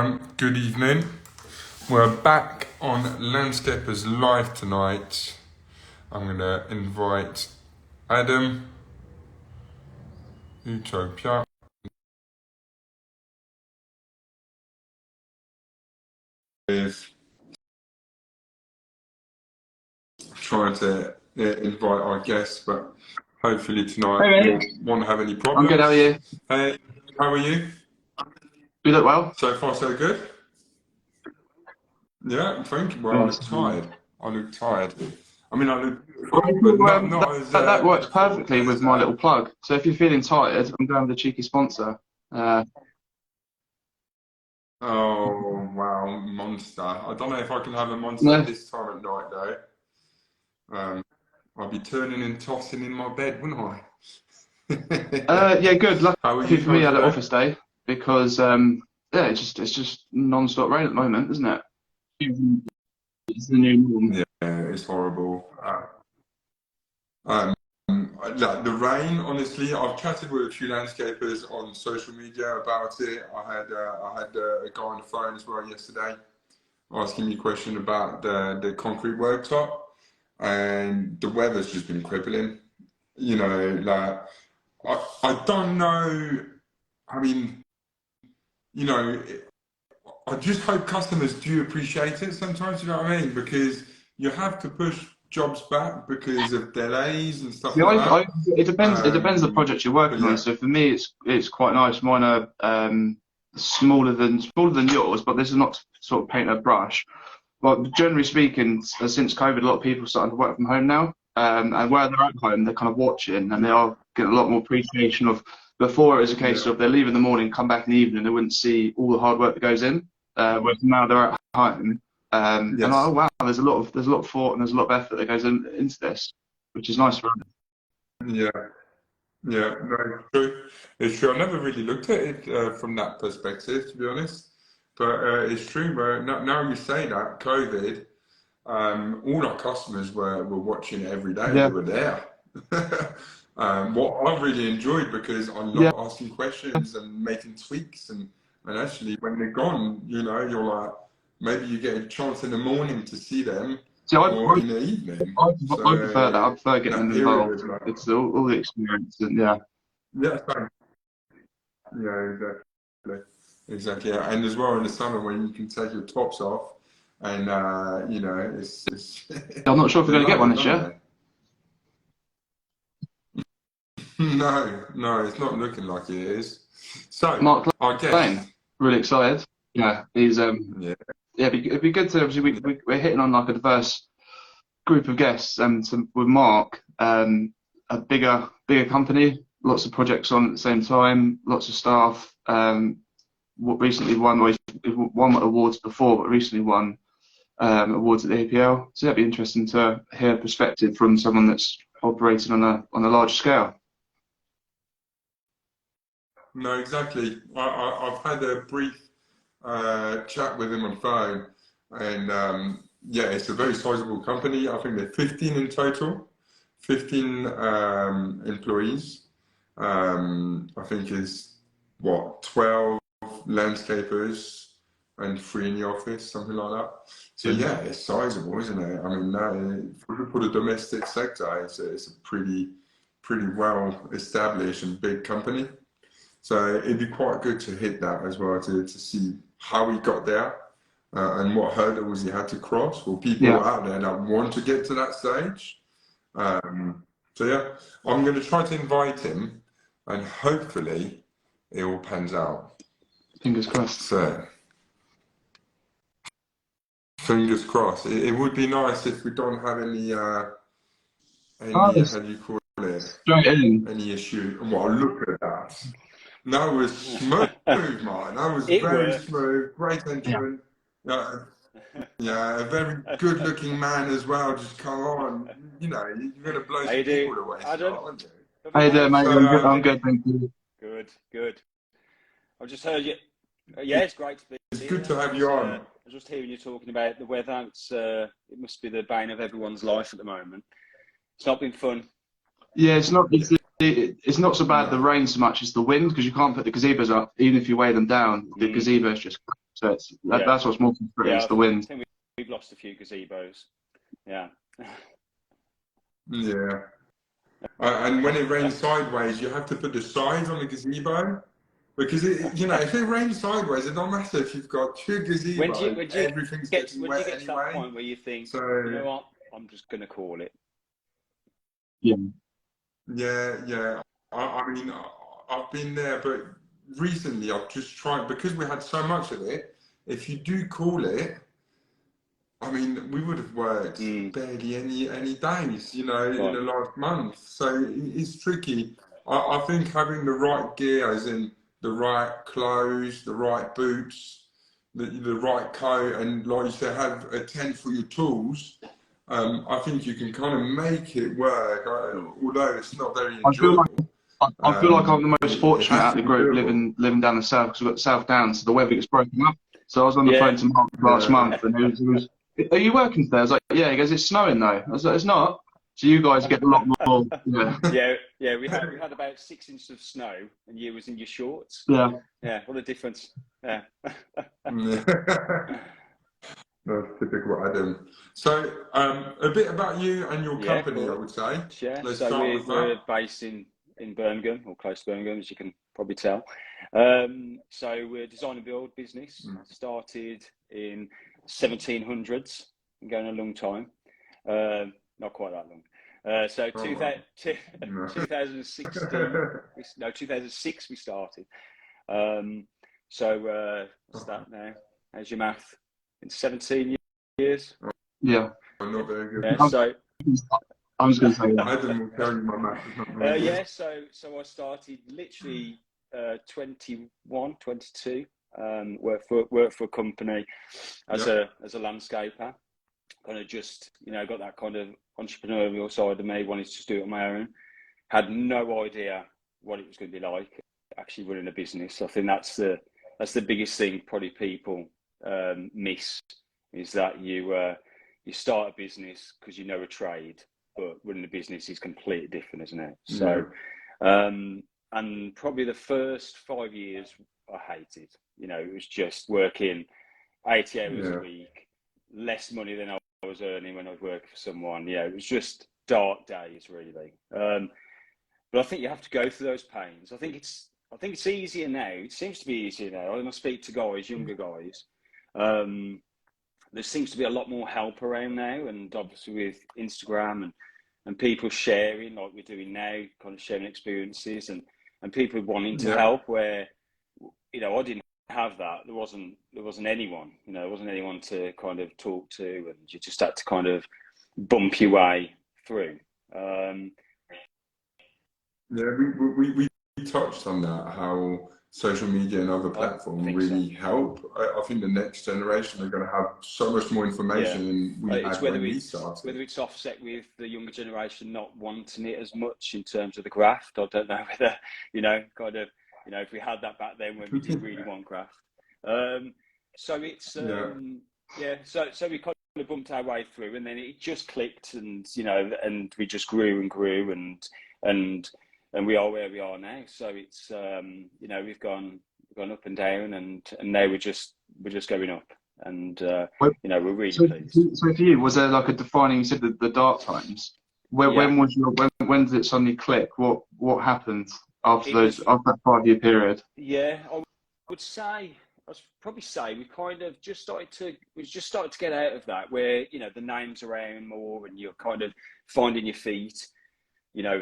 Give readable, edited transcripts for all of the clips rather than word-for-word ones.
Good evening. We're back on Landscapia's live tonight. I'm going to invite Adam, Utopia, is trying to invite our guests, but hopefully tonight we won't have any problems. I'm good, how are you? Hey, how are you? You look well. So far, so good? Yeah, thank you. Well, I look tired. I mean, I look beautiful, but not as... That works perfectly with my little plug. So if you're feeling tired, I'm going with a cheeky sponsor. Oh, wow, Monster. I don't know if I can have a Monster this time at night, though. I'll be turning and tossing in my bed, wouldn't I? Yeah, good. Lucky for me, I had an today? office day because, yeah, it's just non-stop rain at the moment, isn't it? It's the new norm. Yeah, it's horrible. Like the rain, honestly, I've chatted with a few landscapers on social media about it. I had a guy on the phone as well yesterday asking me a question about the concrete worktop, and the weather's just been crippling. You know, like I don't know. I mean, you know, I just hope customers do appreciate it sometimes. You know what I mean? Because you have to push jobs back because of delays and stuff like that. It depends. It depends the project you're working on. So for me, it's quite nice. Mine are smaller than yours, but this is not to sort of paint a brush. But generally speaking, since COVID, a lot of people are starting to work from home now, and where they're at home, they're kind of watching, and they are getting a lot more appreciation of. Before it was a case of they leave in the morning, come back in the evening, they wouldn't see all the hard work that goes in. Whereas now they're at home. And oh wow, there's a lot of thought and there's a lot of effort that goes into this, which is nice for them. Yeah, no, it's true. It's true. I never really looked at it from that perspective, to be honest. But it's true. Now you say that, COVID, all our customers were watching it every day. Yeah. They were there. What I've really enjoyed, because I love asking questions and making tweaks, and actually when they're gone, you know, you're like, maybe you get a chance in the morning to see them, or in the evening. I prefer that. I prefer getting them involved. It's all the experience, and yeah, same. Yeah, exactly. Yeah. And as well in the summer when you can take your tops off, and you know, it's I'm not sure if we're going to get one this year. No, it's not looking like it is. So, Marc Lane, really excited. Yeah, he's it'd be good to, obviously we're hitting on like a diverse group of guests, and with Marc, a bigger company, lots of projects on at the same time, lots of staff. Recently won awards before, but recently won awards at the APL. So that'd be interesting to hear a perspective from someone that's operating on a large scale. No, exactly. I've had a brief chat with him on phone, and yeah, it's a very sizable company. I think they're 15 in total, 15 employees. I think it's 12 landscapers and 3 in the office, something like that. So yeah, it's sizable, isn't it? I mean, for the domestic sector, it's a pretty well established and big company. So it'd be quite good to hit that as well, to see how he got there, and what hurdles he had to cross for people out there that want to get to that stage. So yeah, I'm going to try to invite him, and hopefully it all pans out. Fingers crossed. So, fingers crossed. It would be nice if we don't have any how do you call it? Any issue. Well, look at that. That was smooth, Martin. That was very smooth. Great entrance. Yeah, a very good-looking man as well. Just come on, you know, you're gonna blow some people away, aren't you? How you doing, mate? I'm good, thank you. Good. I've just heard you. Yeah, it's great to be. It's good to have you on. I was just hearing you talking about the weather. It must be the bane of everyone's life at the moment. It's not been fun. Yeah, it's not so bad the rain so much as the wind, because you can't put the gazebos up even if you weigh them down. The gazebos just So that's what's more frustrating, is the wind. I think we've lost a few gazebos. Yeah. Yeah. And when it rains sideways, you have to put the sides on the gazebo. Because if it rains sideways, it don't matter if you've got two gazebos, everything's getting wet get anyway. to that point where you think, so, you know what, I'm just going to call it. Yeah. Yeah. I mean, I've been there, but recently I've just tried, because we had so much of it, if you do call it, I mean, we would have worked barely any days, in the last month. So it's tricky. I think having the right gear, as in the right clothes, the right boots, the right coat, and like you said, have a tent for your tools. I think you can kind of make it work, although it's not very enjoyable. I feel like I'm the most fortunate out of the group, living down the south, because we've got the South Downs, so the weather gets broken up. So I was on the phone to Mark last month, and he was, "Are you working today?" I was like, "Yeah." He goes, "It's snowing though." I was like, "It's not." So you guys get a lot more. Yeah. We had about 6 inches of snow, and you was in your shorts. Yeah. What a difference. Yeah. That's typical Adam. So, a bit about you and your company, cool. I would say. Yeah. Let's so start with we're that. based in Birmingham, or close to Birmingham, as you can probably tell. So we're a design and build business. Started in 1700s, going a long time. Not quite that long. So 2006 we started. What's that now? How's your math? In 17 years? Yeah. I'm not very good. Yeah, so I was going to say that. Adam will tell you my math is not very good. So I started literally 21, 22. Worked for a company as a landscaper. Kind of just got that kind of entrepreneurial side of me. Wanted to just do it on my own. Had no idea what it was going to be like actually running a business. I think that's the biggest thing probably people miss, is that you start a business because you know a trade, but running a business is completely different, isn't it? So, and probably the first 5 years I hated. It was just working 80 hours a week, less money than I was earning when I was working for someone. It was just dark days, really. But I think you have to go through those pains. I think it's easier now. It seems to be easier now. When I speak to guys, younger guys, there seems to be a lot more help around now, and obviously with Instagram and people sharing, like we're doing now, kind of sharing experiences, and people wanting to help, where I didn't have that. There wasn't anyone, there wasn't anyone to kind of talk to, and you just had to kind of bump your way through. We touched on that, how social media and other platforms really help. I think the next generation are going to have so much more information than we had when we started. Whether it's offset with the younger generation not wanting it as much in terms of the graft, I don't know whether, if we had that back then when we did really want graft. So it's, so we kind of bumped our way through, and then it just clicked, and, and we just grew and grew, and we are where we are now. So it's we've gone up and down, and now we're just going up, and we're really pleased. So for you, was there like a defining? You said the dark times. When did it suddenly click? What happened after that 5 year period? Yeah, I would say we kind of just started to get out of that, where the names around more, and you're kind of finding your feet.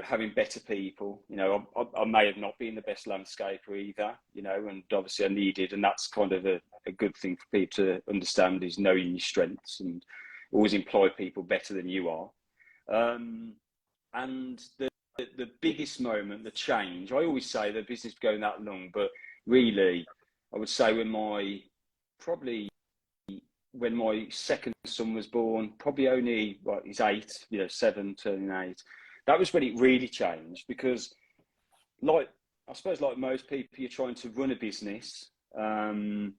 Having better people. I may have not been the best landscaper either, and obviously I needed, and that's kind of a good thing for people to understand, is knowing your strengths and always employ people better than you are. And the biggest moment, the change, I always say the business is going that long, but really, I would say when my second son was born, probably only, he's 8, 7 turning 8. That was when it really changed, because I suppose like most people, you're trying to run a business, you're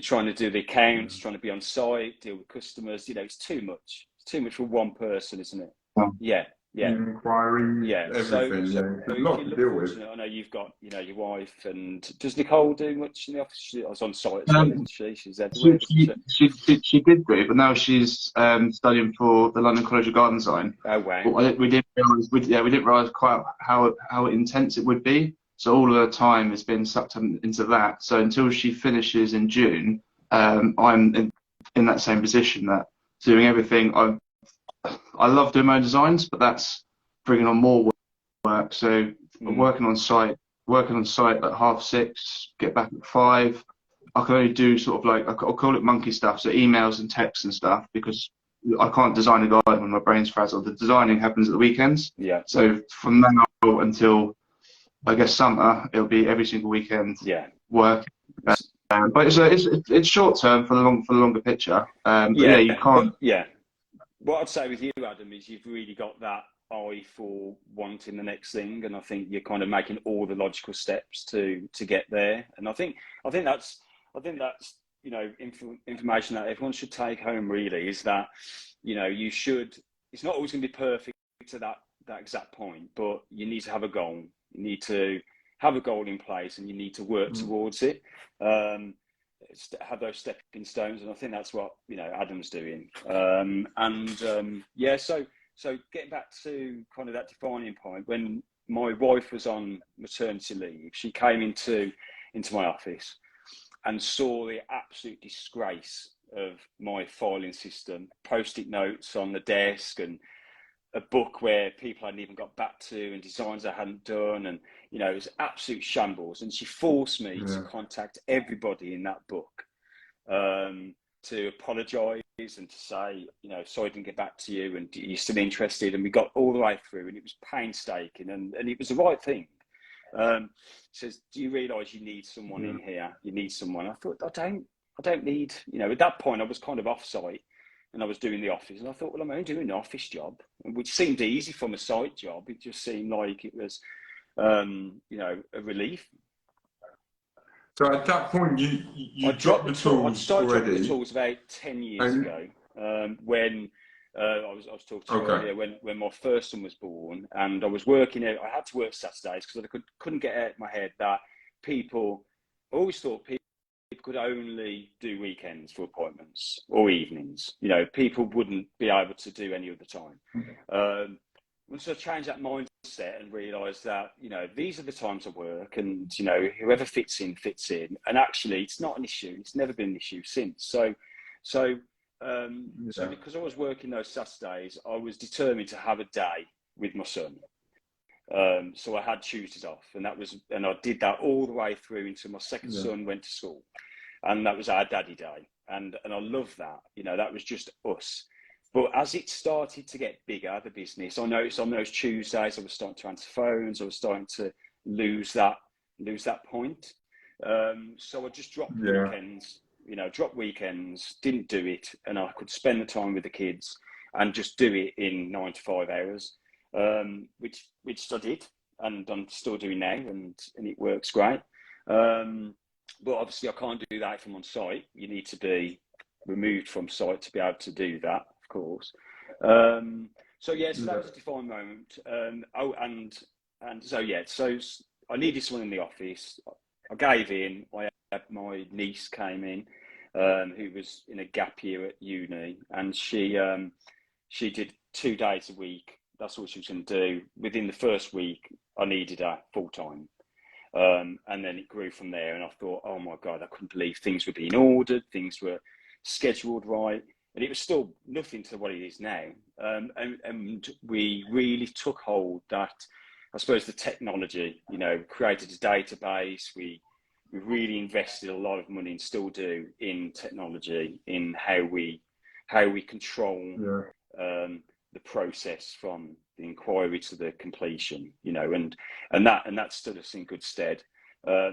trying to do the accounts, trying to be on site, deal with customers, it's too much. It's too much for one person, isn't it? Yeah. inquiries, everything. So It's a if lot you to look deal with. fortunate, I know you've got, you know, your wife, and does Nicole do much in the office? I was on site as well, isn't she? She's everywhere, isn't she? She did do, but now she's studying for the London College of Garden Design. Oh wow! But we didn't realise, we didn't realise quite how intense it would be. So all of her time has been sucked into that. So until she finishes in June, I'm in that same position, that doing everything. I love doing my own designs, but that's bringing on more work. So working on site at 6:30, get back at 5. I can only do sort of like, I'll call it monkey stuff, so emails and texts and stuff, because I can't design a garden when my brain's frazzled. The designing happens at the weekends. Yeah. So from now until, I guess, summer, it'll be every single weekend work. But it's short term for the longer picture. But yeah, you can't. What I'd say with you, Adam, is you've really got that eye for wanting the next thing, and I think you're kind of making all the logical steps to get there. And I think that's you know, information that everyone should take home, really, is that, you know, you should. It's not always going to be perfect to that exact point, but you need to have a goal. You need to have a goal in place, and you need to work towards it. Have those stepping stones, and I think that's what, you know, Adam's doing. So getting back to kind of that defining point, when my wife was on maternity leave, she came into my office and saw the absolute disgrace of my filing system, post-it notes on the desk, and a book where people hadn't even got back to, and designs I hadn't done, and, you know, it was absolute shambles. And she forced me to contact everybody in that book, to apologise and to say, you know, sorry I didn't get back to you, and you're still interested. And we got all the way through, and it was painstaking, and it was the right thing. Says, do you realise you need someone in here? You need someone. I thought, I don't need, you know, at that point I was kind of off-site, and I was doing the office, and I thought, well, I'm only doing an office job, which seemed easy from a site job. It just seemed like it was, you know, a relief. So at that point, you dropped the tools already. I dropped the tools about 10 years ago, when I was talking to you earlier, when my first son was born, and I was working out. I had to work Saturdays because I couldn't get out of my head that I always thought people could only do weekends for appointments or evenings. You know, people wouldn't be able to do any other time. Once I changed that mindset and realised that, you know, these are the times I work, and, you know, whoever fits in, and actually it's not an issue. It's never been an issue since. So because I was working those Saturdays, I was determined to have a day with my son. So I had Tuesdays off, and I did that all the way through until my second son went to school, and that was our daddy day. And I love that. You know, that was just us. But as it started to get bigger, the business, I noticed on those Tuesdays I was starting to answer phones. I was starting to lose that point. So I just dropped weekends. You know, didn't do it, and I could spend the time with the kids and just do it in 9 to 5 hours, which I did, and I'm still doing now, and it works great. But obviously I can't do that if I'm on site. You need to be removed from site to be able to do that, of course. So that was a defined moment. So I needed someone in the office. I gave in. My niece came in, who was in a gap year at uni, and she did 2 days a week. That's all she was going to do. Within the first week, I needed her full time. And then it grew from there, and I thought, oh my God, I couldn't believe things were being ordered, things were scheduled right, and it was still nothing to what it is now. And we really took hold that, I suppose, the technology, you know, created a database. We really invested a lot of money, and still do, in technology, in how we control the process from the inquiry to the completion, you know, and that stood us in good stead.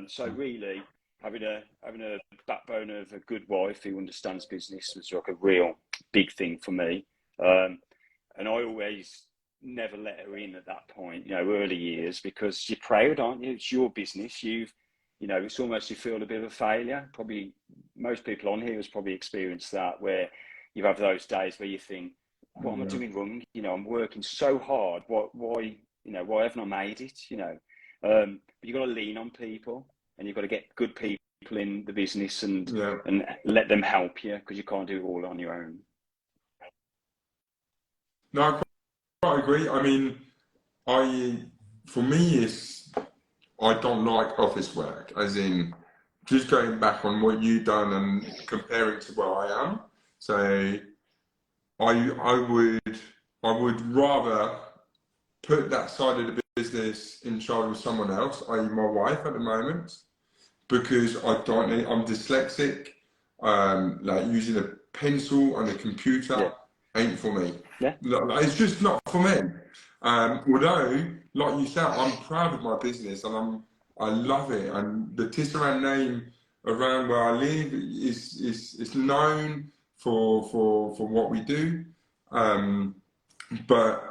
So really having a backbone of a good wife who understands business was like a real big thing for me. And I always never let her in at that point, you know, early years, because you're proud, aren't you? It's your business. You know, it's almost, you feel a bit of a failure. Probably most people on here has probably experienced that, where you have those days where you think, what am I doing wrong? You know, I'm working so hard. Why, you know, why haven't I made it? You know, but you've got to lean on people, and you've got to get good people in the business and let them help you, because you can't do it all on your own. No, I quite agree. I mean, for me, I don't like office work, as in just going back on what you've done and comparing to where I am. So I would rather put that side of the business in charge of someone else, i.e. my wife at the moment, because I'm dyslexic. Like using a pencil and a computer ain't for me. Yeah. It's just not for me. Although, like you said, I'm proud of my business and I love it. And the Tisserand name around where I live is known for what we do. But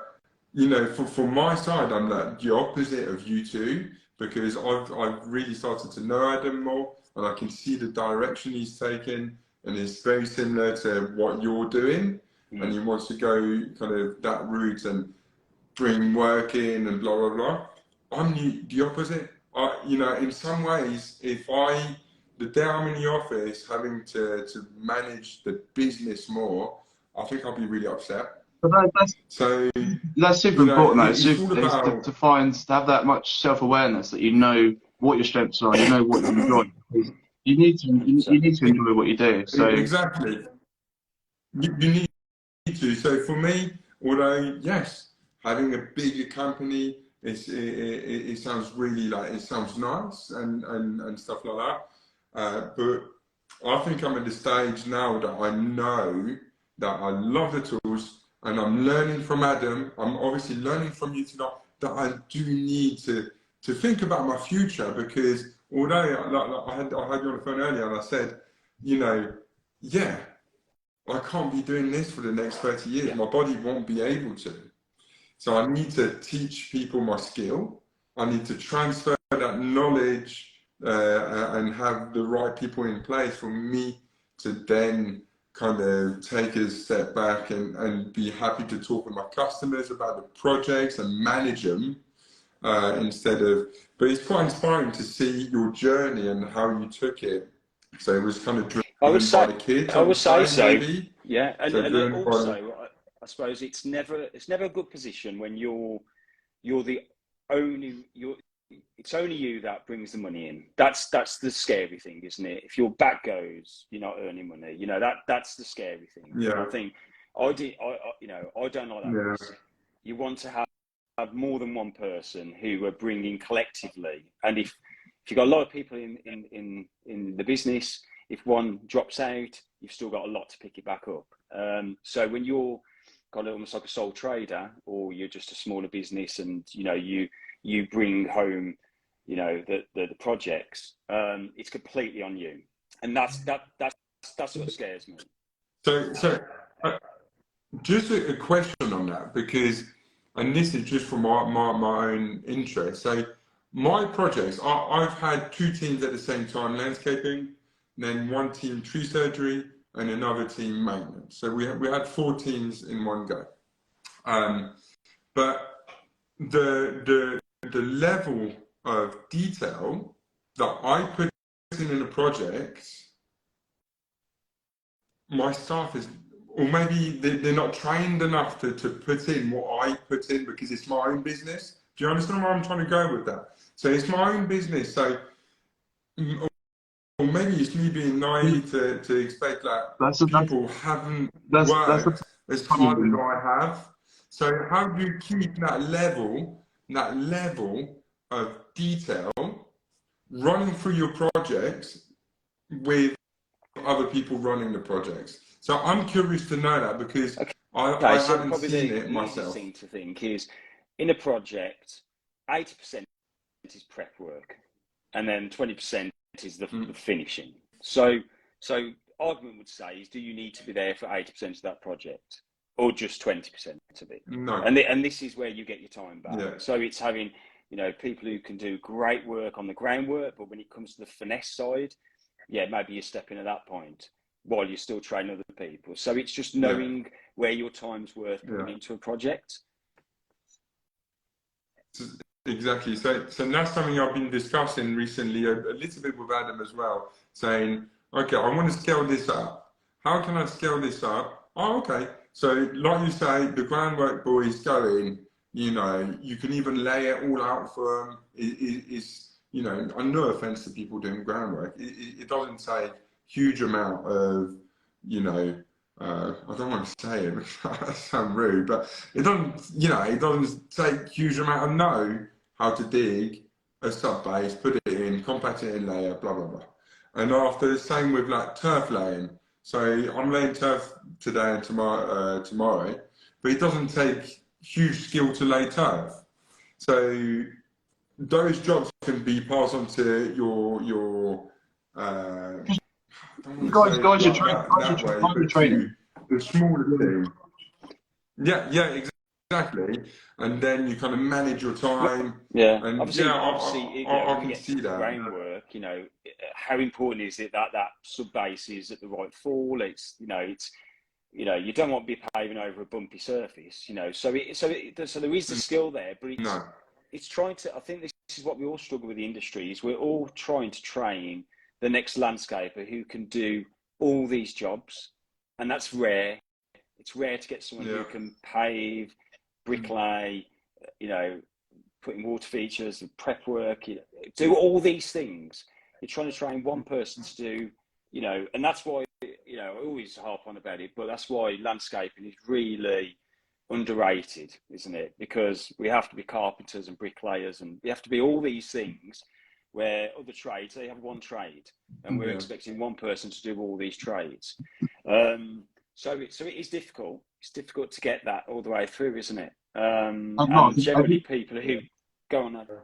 you know, for my side, I'm like the opposite of you two, because I've really started to know Adam more, and I can see the direction he's taken, and it's very similar to what you're doing, and he wants to go kind of that route and bring work in and blah blah blah. I'm the opposite. You know, in some ways, the day I'm in the office having to manage the business more, I think I'll be really upset. But that's super important. Though. It's about to have that much self-awareness that you know what your strengths are, you know what you enjoy. You need to enjoy what you do. So exactly, you need to. So for me, although yes, having a bigger company it sounds really like it sounds nice and stuff like that. But I think I'm at the stage now that I know that I love the tools. And I'm learning from Adam. I'm obviously learning from you tonight that I do need to think about my future, because although I had you on the phone earlier and I said, you know, yeah, I can't be doing this for the next 30 years. Yeah. My body won't be able to. So I need to teach people my skill. I need to transfer that knowledge and have the right people in place for me to then kind of take a step back and be happy to talk with my customers about the projects and manage them instead of, but it's quite inspiring to see your journey and how you took it. So it was kind of driven by the kids. I would say so. Maybe. Yeah, and also I suppose it's never a good position when you're it's only you that brings the money in. That's the scary thing, isn't it? If your back goes, you're not earning money. You know, that's the scary thing. Yeah. And I think I don't like that risk. You want to have more than one person who are bringing collectively. And if you've got a lot of people in the business, if one drops out, you've still got a lot to pick it back up. So when you're kind of almost like a sole trader, or you're just a smaller business, and you know you bring home, you know, the projects, it's completely on you, and that's what scares me. So just a question on that, because, and this is just for my own interest. So my projects, I've had 2 teams at the same time, landscaping, then 1 team tree surgery, and another team maintenance. So we had 4 teams in one go. But the level of detail that I put in a project, my staff is, or maybe they're not trained enough to put in what I put in, because it's my own business. Do you understand where I'm trying to go with that? So it's my own business. So, or maybe it's me being naive to expect that people haven't worked as hard as I have. So how do you keep that level of detail running through your projects with other people running the projects? So I'm curious to know that, because I haven't seen it myself. The thing to think is, in a project, 80% is prep work, and then 20% is the finishing. So argument would say is, do you need to be there for 80% of that project, or just 20% of it? No. And this is where you get your time back. Yeah. So it's having, you know, people who can do great work on the groundwork, but when it comes to the finesse side, yeah, maybe you're stepping at that point. while you're still training other people. So it's just knowing where your time's worth putting into a project. Exactly. So that's something I've been discussing recently, a little bit with Adam as well, saying, okay, I want to scale this up. How can I scale this up? Oh, okay. So like you say, the groundwork boys go in, you know, you can even lay it all out for them. It's, you know, no offense to people doing groundwork. It doesn't take huge amount of, you know, I don't want to say it because that sounds rude, but it doesn't, you know, it doesn't take huge amount of know how to dig a sub base, put it in, compact it in layer, blah, blah, blah. And after, the same with like turf laying. So I'm laying turf today and tomorrow, but it doesn't take huge skill to lay turf. So those jobs can be passed on to your guys are training. The smaller thing. Yeah, exactly. And then you kind of manage your time. Yeah, and obviously, I can see that. Groundwork, you know, how important is it that sub base is at the right fall? It's, you know, you don't want to be paving over a bumpy surface, you know. So there is the skill there, but it's trying to. I think this is what we all struggle with the industry, is we're all trying to train the next landscaper who can do all these jobs, and that's rare. It's rare to get someone who can pave, bricklay, you know, putting water features, prep work, you know, do all these things. You're trying to train one person to do, you know, and that's why, you know, I always harp on about it, but that's why landscaping is really underrated, isn't it? Because we have to be carpenters and bricklayers, and we have to be all these things, where other trades, they have one trade, and we're expecting one person to do all these trades. So it is difficult. It's difficult to get that all the way through, isn't it? And generally people who go on over.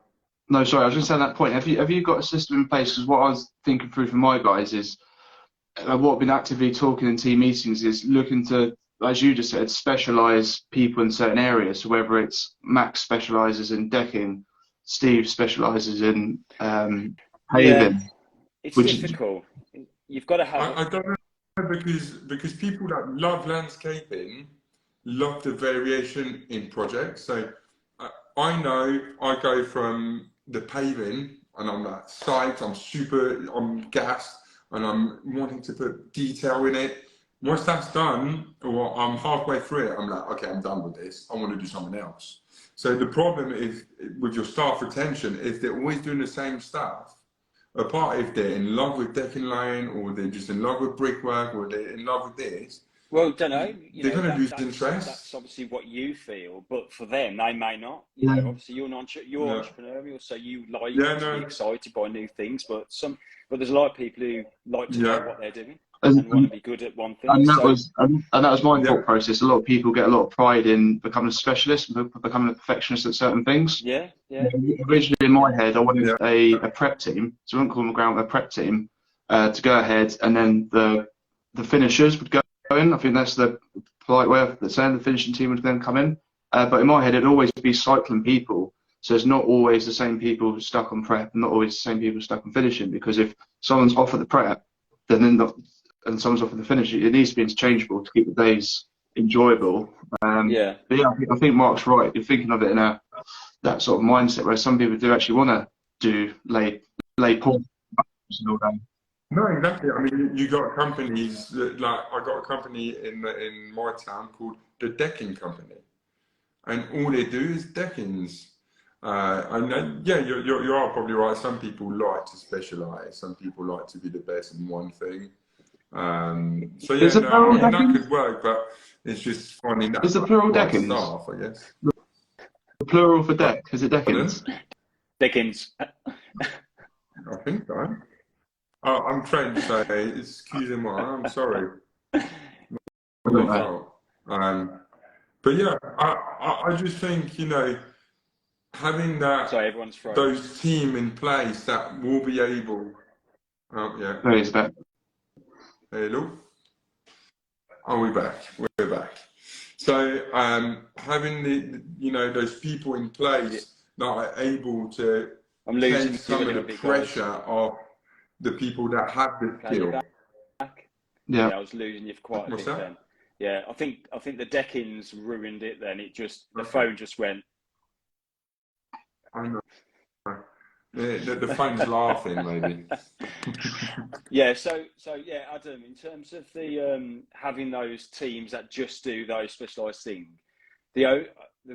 No, sorry, I was just saying that point. Have you got a system in place? Because what I was thinking through for my guys is what I've been actively talking in team meetings is looking to, as you just said, specialise people in certain areas. So whether it's Max specialises in decking, Steve specialises in paving. Yeah, it's difficult. You've got to have. I don't know, because people that love landscaping love the variation in projects. So I know I go from the paving and I'm like psyched, I'm gassed, and I'm wanting to put detail in it. Once that's done, or I'm halfway through it, I'm like, okay, I'm done with this. I want to do something else. So the problem is with your staff retention, if they're always doing the same stuff, apart if they're in love with decking laying, or they're just in love with brickwork, or they're in love with this. Well, don't know. They're going to lose interest. That's obviously what you feel, but for them, they may not. You know, obviously you're entrepreneurial, so you like to be excited by new things. But there's a lot of people who like to know what they're doing and want to be good at one thing. And that was my thought process. A lot of people get a lot of pride in becoming a specialist, becoming a perfectionist at certain things. Yeah. Originally in my head, I wanted a prep team, so I wouldn't call them a prep team, to go ahead, and then the finishers would go in. I think that's the polite way of saying the finishing team would then come in. But in my head, it'd always be cycling people. So it's not always the same people stuck on prep, and not always the same people stuck on finishing. Because if someone's off at the prep, and someone's off at the finish, it needs to be interchangeable to keep the days enjoyable. But yeah, I think Mark's right. You're thinking of it in that sort of mindset where some people do actually want to do lay poor all day. No, exactly. I mean, you got companies that, like, I got a company in my town called the Decking Company, and all they do is deckings. And yeah, you are probably right. Some people like to specialise. Some people like to be the best in one thing. So yeah, that could work, but it's just finding that. Is the plural deckings? Staff, I guess. The plural for deck, is it deckings? Deckings. I think so. I'm French, so excusez-moi, I'm sorry. But yeah, I just think, you know, having those team in place that will be able. Oh yeah. There is back. Hello. Oh, we're back. We're back. So having those people in place that are able to take some of the pressure off the people that have the skill. Yeah. Yeah, I was losing you for quite a What's bit that? then. Yeah, I think the deckings ruined it then. It just, the Okay. phone just went. I know. The phone's laughing, maybe. Yeah, so yeah, Adam, in terms of the having those teams that just do those specialised things, there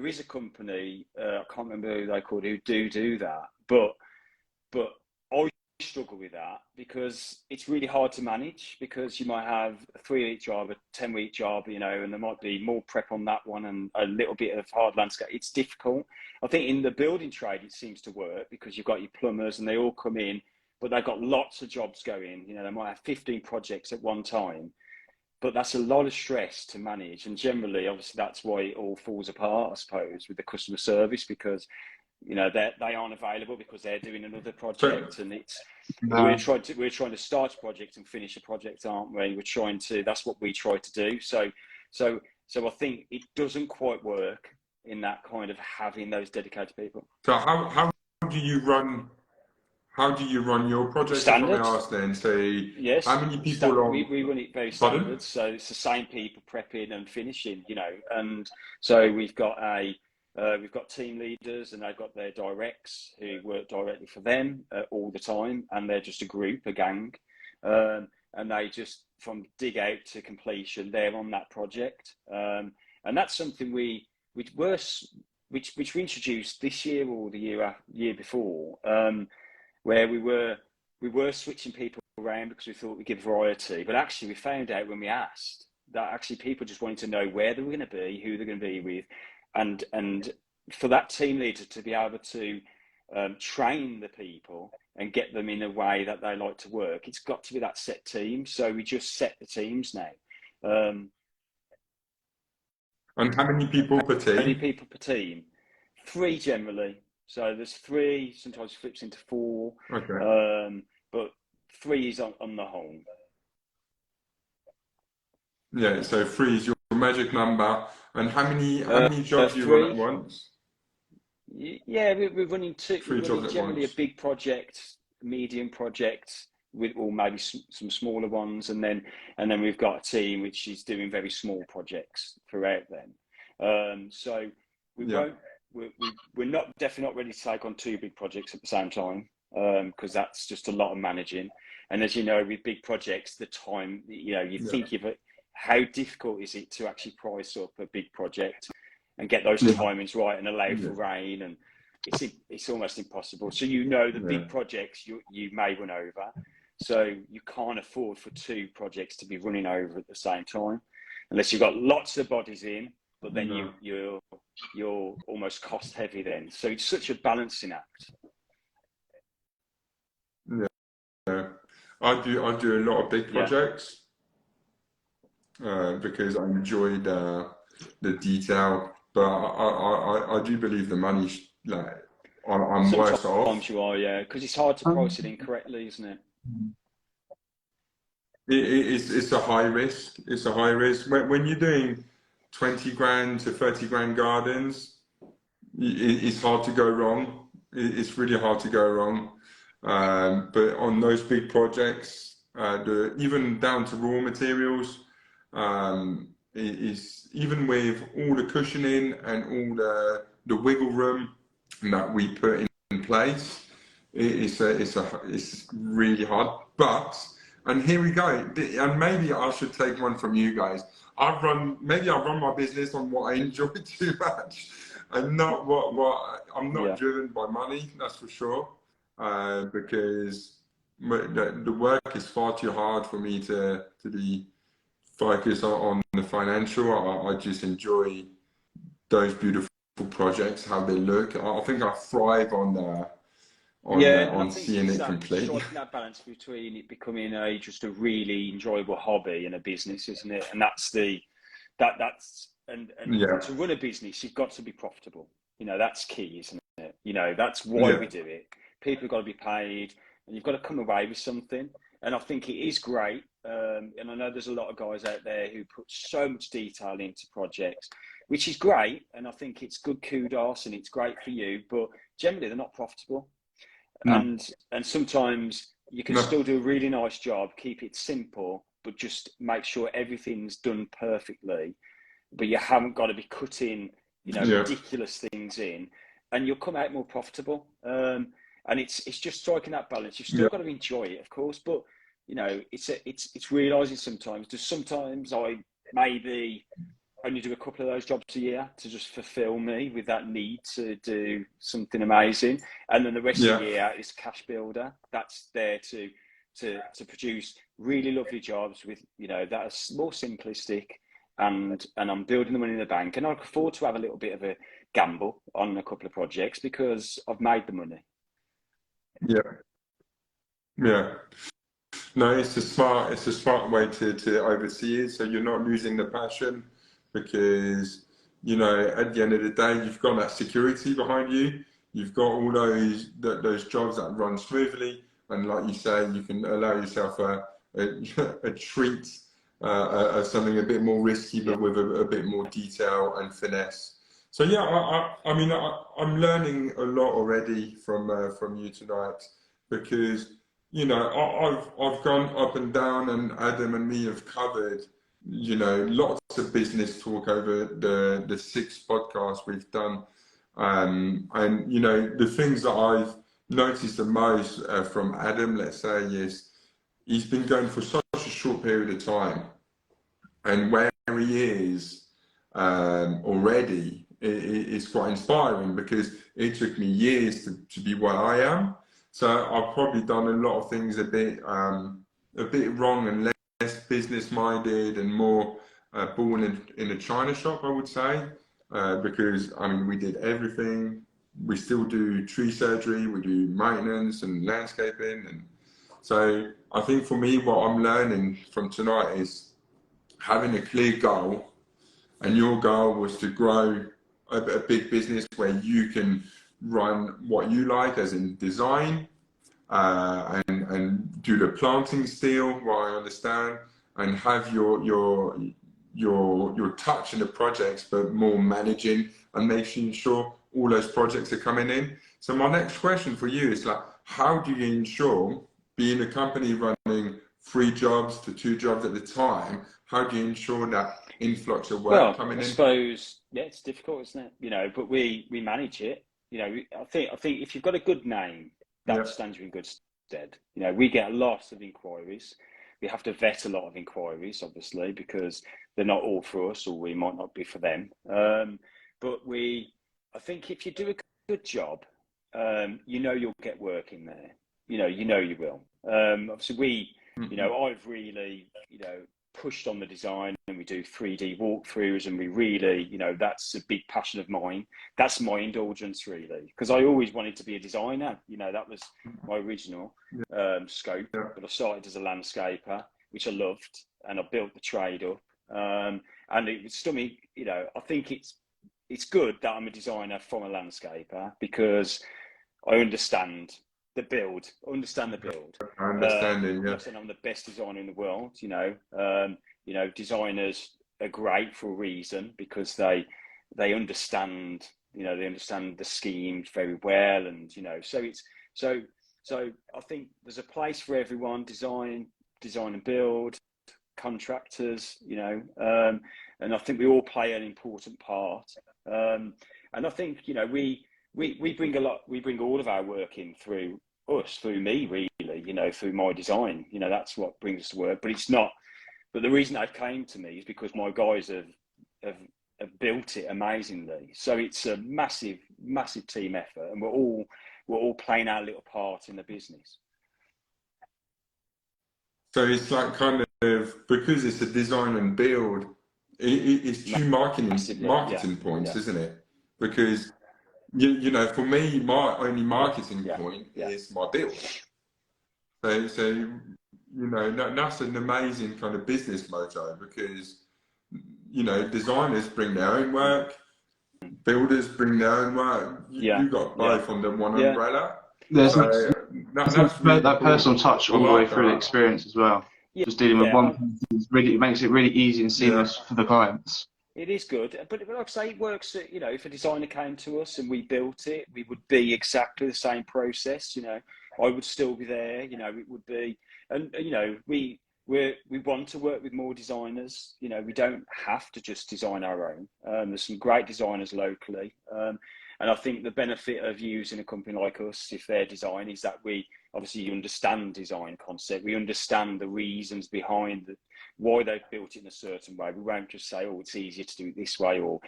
is a company, I can't remember who they called, who do that, but I struggle with that because it's really hard to manage, because you might have a 3-week job, a 10-week job, you know, and there might be more prep on that one and a little bit of hard landscape. It's difficult. I think in the building trade it seems to work because you've got your plumbers and they all come in, but they've got lots of jobs going. You know, they might have 15 projects at one time, but that's a lot of stress to manage. And generally, obviously, that's why it all falls apart, I suppose, with the customer service, because, you know, they aren't available because they're doing another project. And it's, we're trying to start a project and finish a project, aren't we? That's what we try to do. So I think it doesn't quite work in that kind of having those dedicated people. So how do you run? How do you run your projects, if I may Standard. ask then? Say, Yes, how many people are... we run it very Pardon? standard, so it's the same people prepping and finishing, you know. And so we've got team leaders, and they've got their directs who work directly for them all the time, and they're just a group, a gang, and they just, from dig out to completion, they're on that project, and that's something which we introduced this year or the year before. Where we were switching people around because we thought we'd give variety, but actually we found out when we asked that actually people just wanted to know where they were going to be, who they're going to be with, and for that team leader to be able to train the people and get them in a way that they like to work, it's got to be that set team. So we just set the teams now. And how many people per team? How many people per team? 3 generally. So there's 3, sometimes flips into 4, Okay. but 3 is on the whole. Yeah, so 3 is your magic number. And how many jobs do you 3. run at once? Yeah, we're running 2. 3 We're jobs running at generally once. a big project, medium project, or maybe some smaller ones, and then we've got a team which is doing very small projects throughout them. So we won't. We're definitely not ready to take on 2 big projects at the same time, because that's just a lot of managing. And as you know, with big projects, the time, you know, think of it, how difficult is it to actually price up a big project and get those timings right and allow for rain, and it's almost impossible. So you know, the big projects you may run over, so you can't afford for 2 projects to be running over at the same time, unless you've got lots of bodies in. But then you're almost cost heavy then. So it's such a balancing act. Yeah, I do a lot of big projects because I enjoy the detail, but I do believe the money's like I'm worse off. Sometimes you are, yeah, because it's hard to price it incorrectly, isn't it? It's a high risk. It's a high risk when you're doing 20 grand to 30 grand gardens. It's hard to go wrong. It's really hard to go wrong. But on those big projects, even down to raw materials, is even with all the cushioning and all the wiggle room that we put in place, it's really hard. But, and here we go, and maybe I should take one from you guys. Maybe I run my business on what I enjoy too much, and not what I'm not driven by money. That's for sure, because the work is far too hard for me to be focused on the financial. I just enjoy those beautiful projects, how they look. I think I thrive on seeing it complete. Striking that balance between it becoming just a really enjoyable hobby and a business, isn't it? And that's to run a business, you've got to be profitable. You know, that's key, isn't it? You know, that's why we do it. People have got to be paid, and you've got to come away with something. And I think it is great. And I know there's a lot of guys out there who put so much detail into projects, which is great. And I think it's good kudos and it's great for you, but generally they're not profitable. And sometimes you can still do a really nice job, keep it simple, but just make sure everything's done perfectly. But you haven't got to be cutting, you know, ridiculous things in, and you'll come out more profitable. And it's just striking that balance. You've still got to enjoy it, of course, but you know, it's realizing sometimes I maybe only do a couple of those jobs a year to just fulfill me with that need to do something amazing, and then the rest of the year is cash builder. That's there to produce really lovely jobs with, you know, that are more simplistic, and I'm building the money in the bank, and I can afford to have a little bit of a gamble on a couple of projects because I've made the money. Yeah. No, it's a smart way to oversee it, so you're not losing the passion, because, you know, at the end of the day, you've got that security behind you. You've got all those jobs that run smoothly, and like you say, you can allow yourself a treat of something a bit more risky, but with a bit more detail and finesse. So yeah, I mean, I'm learning a lot already from you tonight, because, you know, I've gone up and down, and Adam and me have covered, you know, lots of business talk over the 6 podcasts we've done. And, you know, the things that I've noticed the most from Adam, let's say, is he's been going for such a short period of time. And where he is already is quite inspiring, because it took me years to be where I am. So I've probably done a lot of things a bit wrong, and less business-minded, and more born in a china shop, I would say. Because, I mean, we did everything. We still do tree surgery, we do maintenance and landscaping. And so I think for me, what I'm learning from tonight is having a clear goal. And your goal was to grow a big business where you can run what you like, as in design, and do the planting still, what I understand, and have your touch in the projects, but more managing and making sure all those projects are coming in. So my next question for you is, like, how do you ensure, being a company running 3 jobs to 2 jobs at a time, how do you ensure that influx of work coming in? I suppose, yeah, it's difficult, isn't it? You know, but we manage it. You know, I think if you've got a good name, that stands you in good stead. You know, we get a lot of inquiries. We have to vet a lot of inquiries, obviously, because they're not all for us, or we might not be for them. But I think if you do a good job, you know, you'll get work in there. You know you will. Obviously, you know, I've really, you know, pushed on the design, and we do 3D walkthroughs, and we really, you know, that's a big passion of mine. That's my indulgence, really, because I always wanted to be a designer. You know, that was my original scope. But I started as a landscaper, which I loved, and I built the trade up. And it was still me, you know, I think it's good that I'm a designer from a landscaper, because I understand the build. I understand the build. Understanding, yeah. I'm the best designer in the world. You know, designers are great for a reason, because they understand. You know, they understand the schemes very well, and you know, so I think there's a place for everyone. Design and build, contractors. You know, and I think we all play an important part. And I think, you know, we bring a lot. We bring all of our work in through me, really. You know, through my design. You know, that's what brings us to work. But it's not. But the reason they came to me is because my guys have built it amazingly. So it's a massive team effort, and we're all playing our little part in the business. So it's like, kind of, because it's a design and build, it's 2 marketing points, isn't it? Because you know, for me, my only marketing point is my build. So you know, that's an amazing kind of business motto, because, you know, designers bring their own work, builders bring their own work. You got both under one umbrella. There's that's really that cool. personal touch all the way through the experience as well. Just dealing with one person, it makes it really easy and seamless for the clients. It is good, but like I say, it works. You know, if a designer came to us and we built it, we would be exactly the same process. You know, I would still be there. You know, it would be, and you know, we we want to work with more designers. You know, we don't have to just design our own. There's some great designers locally. And I think the benefit of using a company like us, if they're design, is that we obviously understand design concept. We understand the reasons behind why they've built it in a certain way. We won't just say, oh, it's easier to do it this way, or,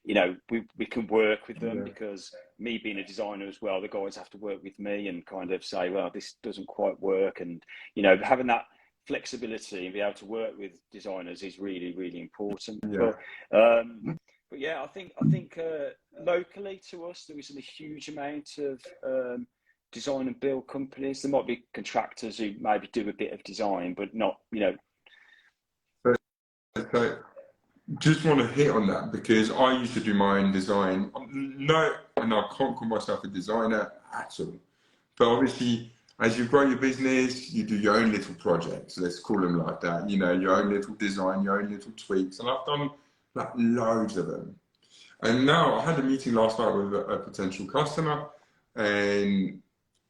we can work with them, because me being a designer as well, the guys have to work with me and kind of say, well, this doesn't quite work. And, having that flexibility and be able to work with designers is really, really important. But yeah, I think locally to us, there isn't a huge amount of design and build companies. There might be contractors who maybe do a bit of design, but not, So, just want to hit on that, because I used to do my own design. No, and I can't call myself a designer at all. But obviously, as you grow your business, you do your own little projects. Let's call them like that. Your own little design, your own little tweaks, and I've done like loads of them. And now I had a meeting last night with a potential customer, and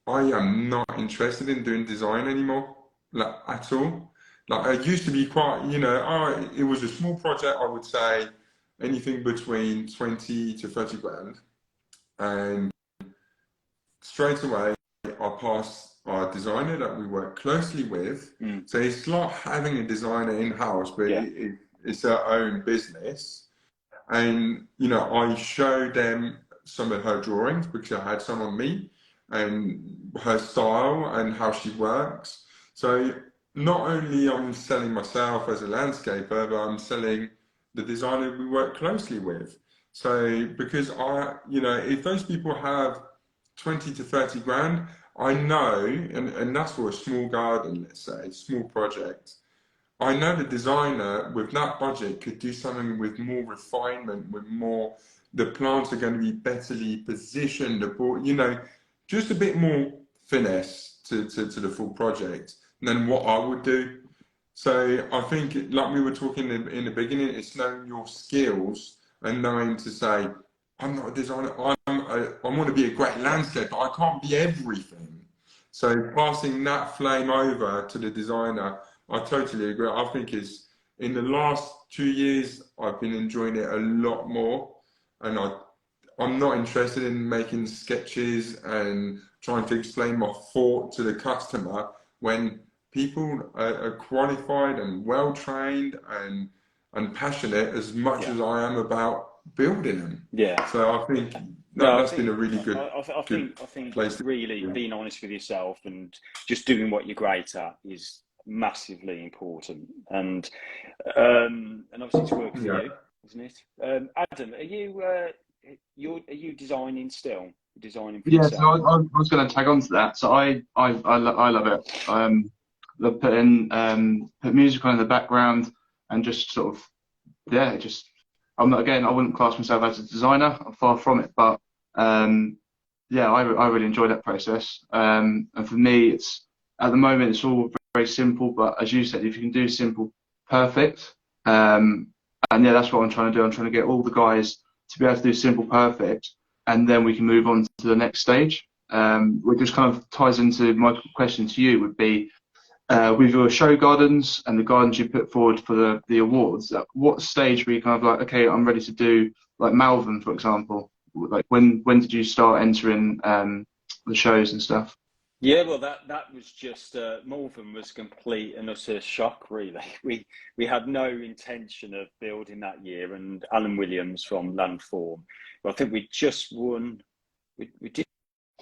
I am not interested in doing design anymore, like at all. Like, it used to be quite, it was a small project. I would say anything between 20 to 30 grand. And straight away, I passed our designer that we work closely with. So it's like having a designer in-house, but it's their own business. And, I showed them some of her drawings, because I had some on me, and her style and how she works. So not only I'm selling myself as a landscaper, but I'm selling the designer we work closely with. So because if those people have 20 to 30 grand, I know, and that's for a small garden, let's say, small project. I know the designer with that budget could do something with more refinement, with more, the plants are going to be betterly positioned, just a bit more finesse to the full project than what I would do. So I think, like we were talking in the beginning, it's knowing your skills and knowing to say, I'm not a designer, I want to be a great landscaper, I can't be everything. So passing that flame over to the designer, I totally agree. I think in the last 2 years, I've been enjoying it a lot more, and I'm not interested in making sketches and trying to explain my thought to the customer when people are qualified and well-trained and passionate as much as I am about building them. So I think that's been a really good, I think place to really being honest with yourself and just doing what you're great at is massively important. And obviously it's work for you, isn't it? Adam, are you designing still? Designing for yourself? So I was going to tag on to that. So I love it. Love put music on in the background and just sort of, I wouldn't class myself as a designer. I'm far from it, but I really enjoy that process. And for me, at the moment it's all very simple, but as you said, if you can do simple, perfect. That's what I'm trying to do. I'm trying to get all the guys to be able to do simple, perfect, and then we can move on to the next stage. Which just kind of ties into my question to you would be, with your show gardens and the gardens you put forward for the awards, at what stage were you kind of like, okay, I'm ready to do like Malvern, for example? Like when did you start entering the shows and stuff? Yeah, well, that was just Malvern was complete and utter shock. Really, we had no intention of building that year, and Alan Williams from Landform. Well, I think we just won. We did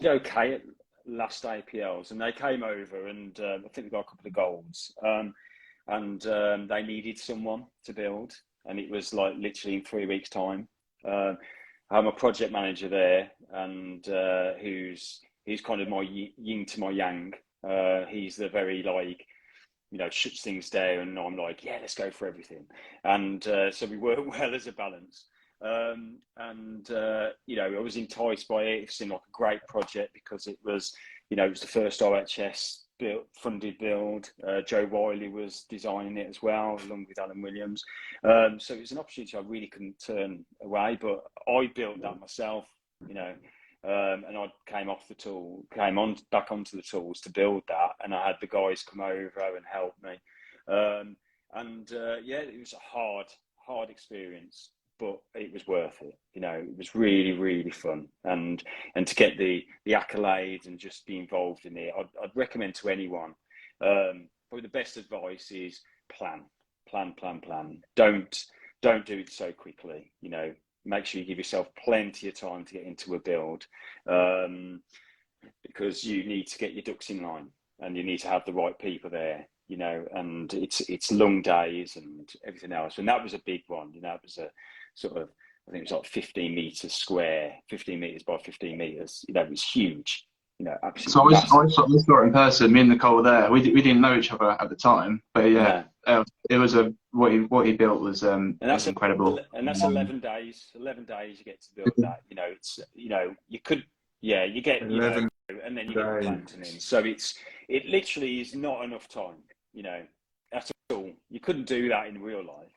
okay at last APLs, and they came over, and I think we got a couple of golds. And they needed someone to build, and it was like literally in 3 weeks' time. I'm a project manager there, and he's kind of my yin to my yang. He's the very shuts things down, and I'm like, yeah, let's go for everything. And so we work well as a balance. I was enticed by it. It seemed like a great project because it was the first OHS funded build. Joe Wiley was designing it as well, along with Alan Williams. So it was an opportunity I really couldn't turn away, but I built that myself, and I came back onto the tools to build that, and I had the guys come over and help me. Yeah, it was a hard experience, but it was worth it. You know, it was really, really fun, and to get the accolades and just be involved in it, I'd recommend to anyone. Probably the best advice is plan. Don't do it so quickly. You know, make sure you give yourself plenty of time to get into a build, because you need to get your ducks in line, and you need to have the right people there. You know, and it's long days and everything else. And that was a big one. You know, it was a sort of, I think it was like 15 meters square, 15 meters by 15 meters. You know, it was huge. You know, absolutely. So I saw it in person. Me and Nicole were there. We didn't know each other at the time, but yeah, it was what he built was and that's incredible. And that's 11 days. 11 days you get to build that. You know, it's, you know, you could, yeah, you get 11 and then you get the planting in. So it literally is not enough time. You know, at all. You couldn't do that in real life.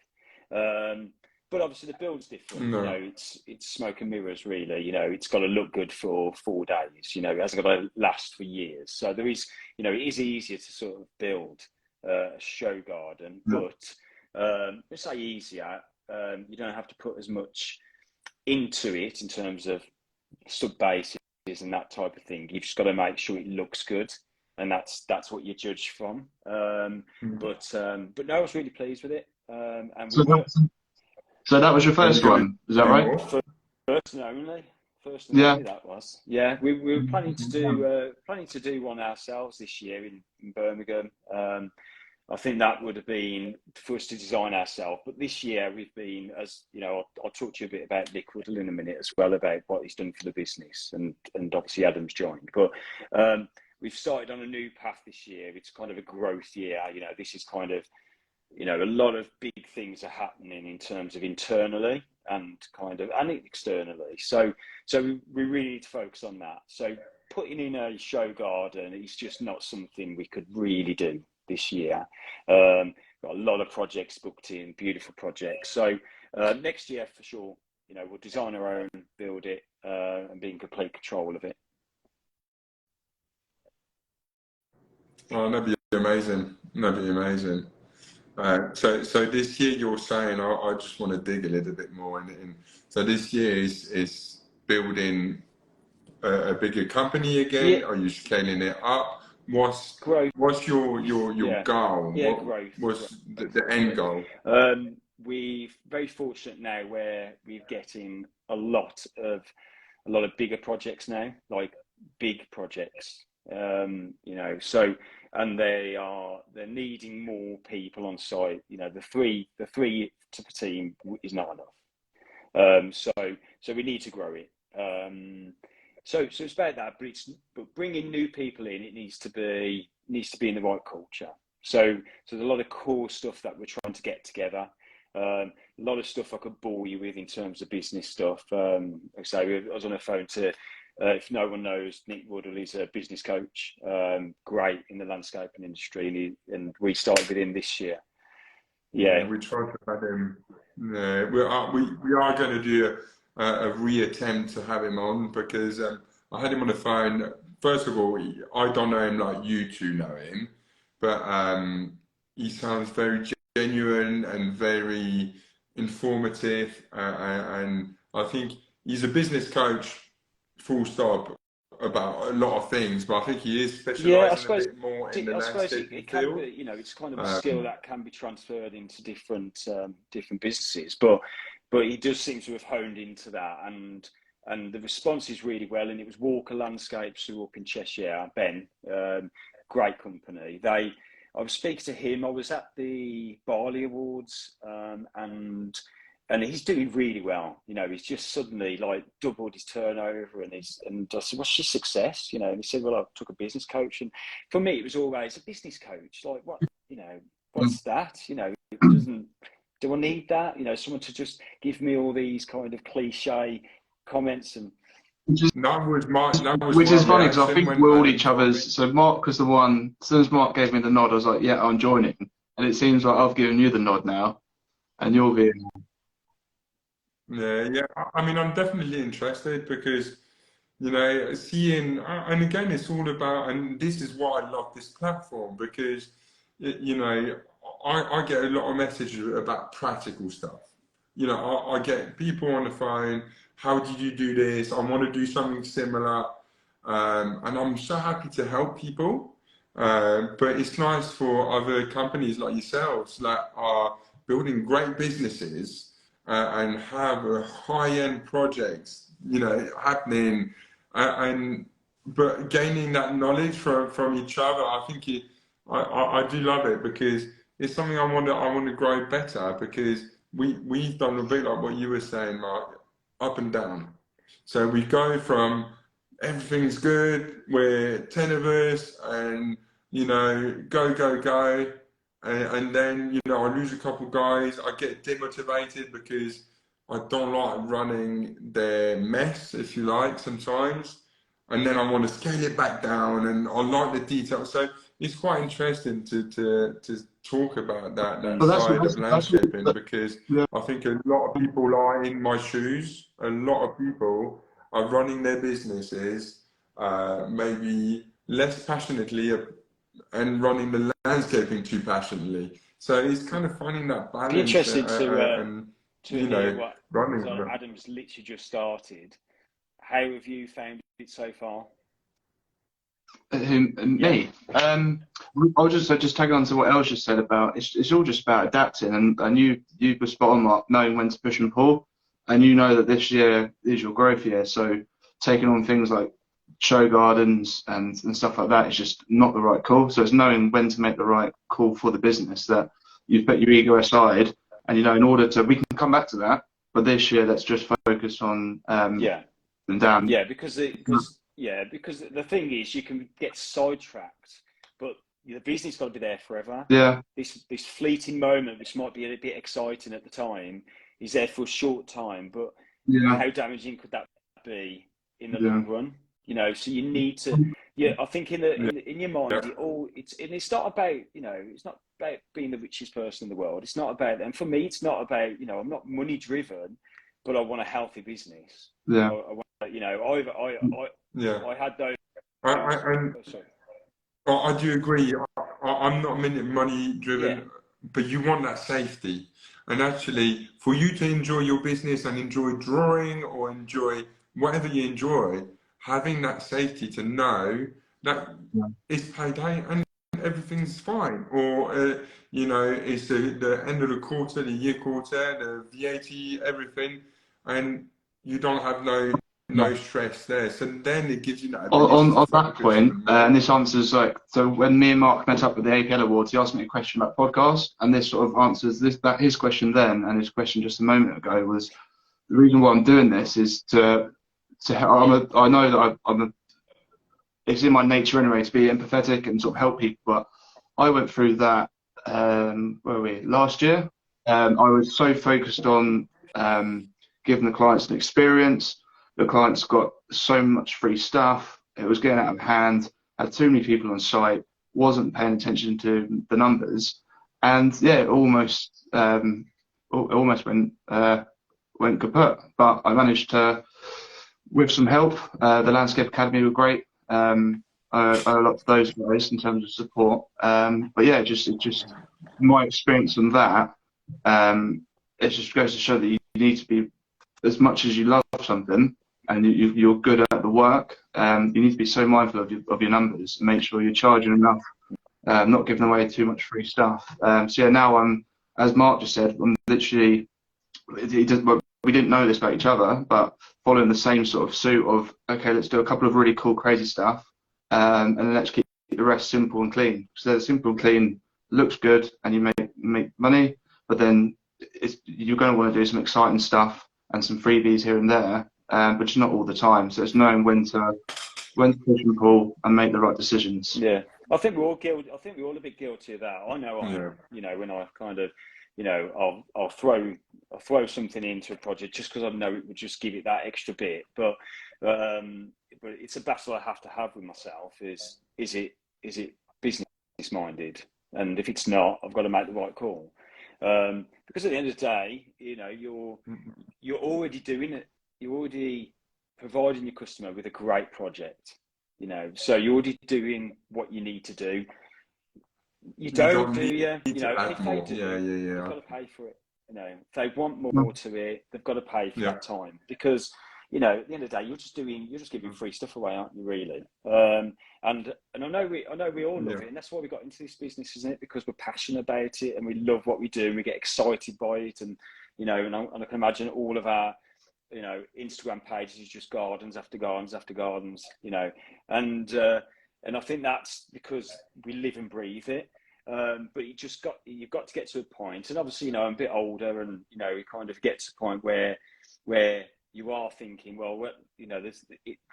But obviously the build's different. No. You know, it's smoke and mirrors, really. You know, it's got to look good for 4 days. You know, it hasn't got to last for years. So there is, you know, it is easier to sort of build a show garden, but let's say easier. You don't have to put as much into it in terms of sub bases and that type of thing. You've just got to make sure it looks good. And that's what you judge from. But no, I was really pleased with it. And so that was your first one, is that right? First and only. That was. Yeah, we were planning to do one ourselves this year in Birmingham. I think that would have been for us to design ourselves. But this year we've been, as you know, I'll talk to you a bit about Nick Woodall in a minute as well, about what he's done for the business, and obviously Adam's joined. But we've started on a new path this year. It's kind of a growth year. You know, this is kind of, you know, a lot of big things are happening in terms of internally and externally. So we really need to focus on that. So putting in a show garden is just not something we could really do this year. Got a lot of projects booked in, beautiful projects. So next year for sure, you know, we'll design our own, build it, and be in complete control of it. Oh, that'd be amazing. That'd be amazing. So this year you're saying, I just want to dig a little bit more in. So this year is building a bigger company again. Yeah. Are you scaling it up? What's your goal? Yeah, growth. What's the end goal? We're very fortunate now where we're getting a lot of bigger projects now, like big projects. You know, so, and they're needing more people on site. You know, the three to the team is not enough. So we need to grow it. So it's about that, but bringing new people in, it needs to be in the right culture. So there's a lot of core stuff that we're trying to get together. A lot of stuff I could bore you with in terms of business stuff. Like I say, I was on the phone to. If no one knows, Nick Woodall is a business coach, great in the landscaping industry, and we started with him this year. Yeah, we tried to have him. We are going to do a reattempt to have him on, because I had him on the phone. First of all, I don't know him like you two know him, but he sounds very genuine and very informative, and I think he's a business coach. Full stop about a lot of things, but I think he is specialising a bit more in the landscaping field. You know, it's kind of a skill that can be transferred into different businesses, but he does seem to have honed into that, and the response is really well. And it was Walker Landscapes, who are up in Cheshire, Ben, great company. I was speaking to him. I was at the Barley Awards, and he's doing really well. You know, he's just suddenly like doubled his turnover, and I said, "What's your success?" You know, and he said, "Well, I took a business coach." And for me, it was always a business coach. Like, what? You know, what's that? You know, do I need that? You know, someone to just give me all these kind of cliche comments and. Which is funny, because I think we're all each other's. So Mark was the one. As soon as Mark gave me the nod, I was like, "Yeah, I'm joining." And it seems like I've given you the nod now, and you're being. Yeah. I mean, I'm definitely interested, because You know, seeing, and again, it's all about, and this is why I love this platform because, you know, I get a lot of messages about practical stuff. You know, I get people on the phone, how did you do this? I want to do something similar. And I'm so happy to help people. But it's nice for other companies like yourselves that are building great businesses and have high-end projects, you know, happening, and but gaining that knowledge from each other. I think I do love it because it's something I want to grow better because we've done a bit like what you were saying, Mark, up and down. So we go from everything's good, we're 10 of us, and you know, go, and then you know, I lose a couple guys, I get demotivated because I don't like running their mess, if you like, sometimes, and then I want to scale it back down, and I like the details. So it's quite interesting to talk about that But that's side of that's landscaping because yeah. I think a lot of people are in my shoes. A lot of people are running their businesses maybe less passionately and running the landscaping too passionately. So it's kind of finding that Be balance interested and to you hear know what, running. because Adam's literally just started. How have you found it so far? Me. I was just tagging on to what Els just said about it's all just about adapting, and you were spot on, Mark, knowing when to push and pull, and you know that this year is your growth year, so taking on things like show gardens and stuff like that is just not the right call. So it's knowing when to make the right call for the business, that you put your ego aside, and you know, in order to, we can come back to that, but this year let's just focus on Yeah, and down. yeah, because the thing is, you can get sidetracked, but the business got to be there forever. Yeah. This fleeting moment, which might be a bit exciting at the time, is there for a short time, but Yeah. how damaging could that be in the Yeah. long run? You know, so you need to. Yeah, I think in your mind, it's not about, you know, it's not about being the richest person in the world. It's not about, and for me, it's not about, you know, I'm not money driven, but I want a healthy business. Yeah. You know, I had those. I do agree. I'm not money Yeah, driven, but you want that safety. And actually, for you to enjoy your business and enjoy drawing or enjoy whatever you enjoy, having that safety to know that it's payday and everything's fine. Or, you know, it's the end of the quarter, the year quarter, the VAT, everything, and you don't have no stress there. So then it gives you that ability to On that focus point, on and this answers like, so when me and Mark met up with the APL Awards, he asked me a question about podcasts, and this sort of answers his question then, and his question just a moment ago was, the reason why I'm doing this is to help. I know that it's in my nature anyway to be empathetic and sort of help people, but I went through that, where were we, last year. I was so focused on giving the clients an experience. The clients got so much free stuff. It was getting out of hand. Had too many people on site. Wasn't paying attention to the numbers, and yeah, it almost went kaput. But I managed to, with some help. The Landscape Academy were great. I owe a lot to those guys in terms of support. But yeah, just my experience on that. It just goes to show that you need to be, as much as you love something and you're good at the work, you need to be so mindful of your numbers and make sure you're charging enough, not giving away too much free stuff. So yeah, now I'm, as Mark just said, I'm literally, we didn't know this about each other, but following the same sort of suit of, okay, let's do a couple of really cool, crazy stuff, and then let's keep the rest simple and clean. So the simple and clean looks good, and you make money, but then you're going to want to do some exciting stuff and some freebies here and there, but just not all the time. So it's knowing when to push and pull and make the right decisions. Yeah, I think we're all guilty. I think we're all a bit guilty of that. I know I am. You know, when I kind of, you know, I'll throw something into a project just because I know it would just give it that extra bit. But it's a battle I have to have with myself. Is it business minded? And if it's not, I've got to make the right call. Because at the end of the day, you know, you're already doing it. You're already providing your customer with a great project. You know, so you're already doing what you need to do. You don't, do you? You know, and if they do, they've got to pay for it. You know, if they want more to it, they've got to pay for that time, because, you know, at the end of the day, you're just giving free stuff away, aren't you? Really. And I know we all love it, and that's why we got into this business, isn't it? Because we're passionate about it, and we love what we do, and we get excited by it, and you know, and I can imagine all of our, you know, Instagram pages is just gardens after gardens after gardens, you know, and I think that's because we live and breathe it. But you've got to get to a point, and obviously, you know, I'm a bit older, and you know, you kind of get to a point where you are thinking, well, you know,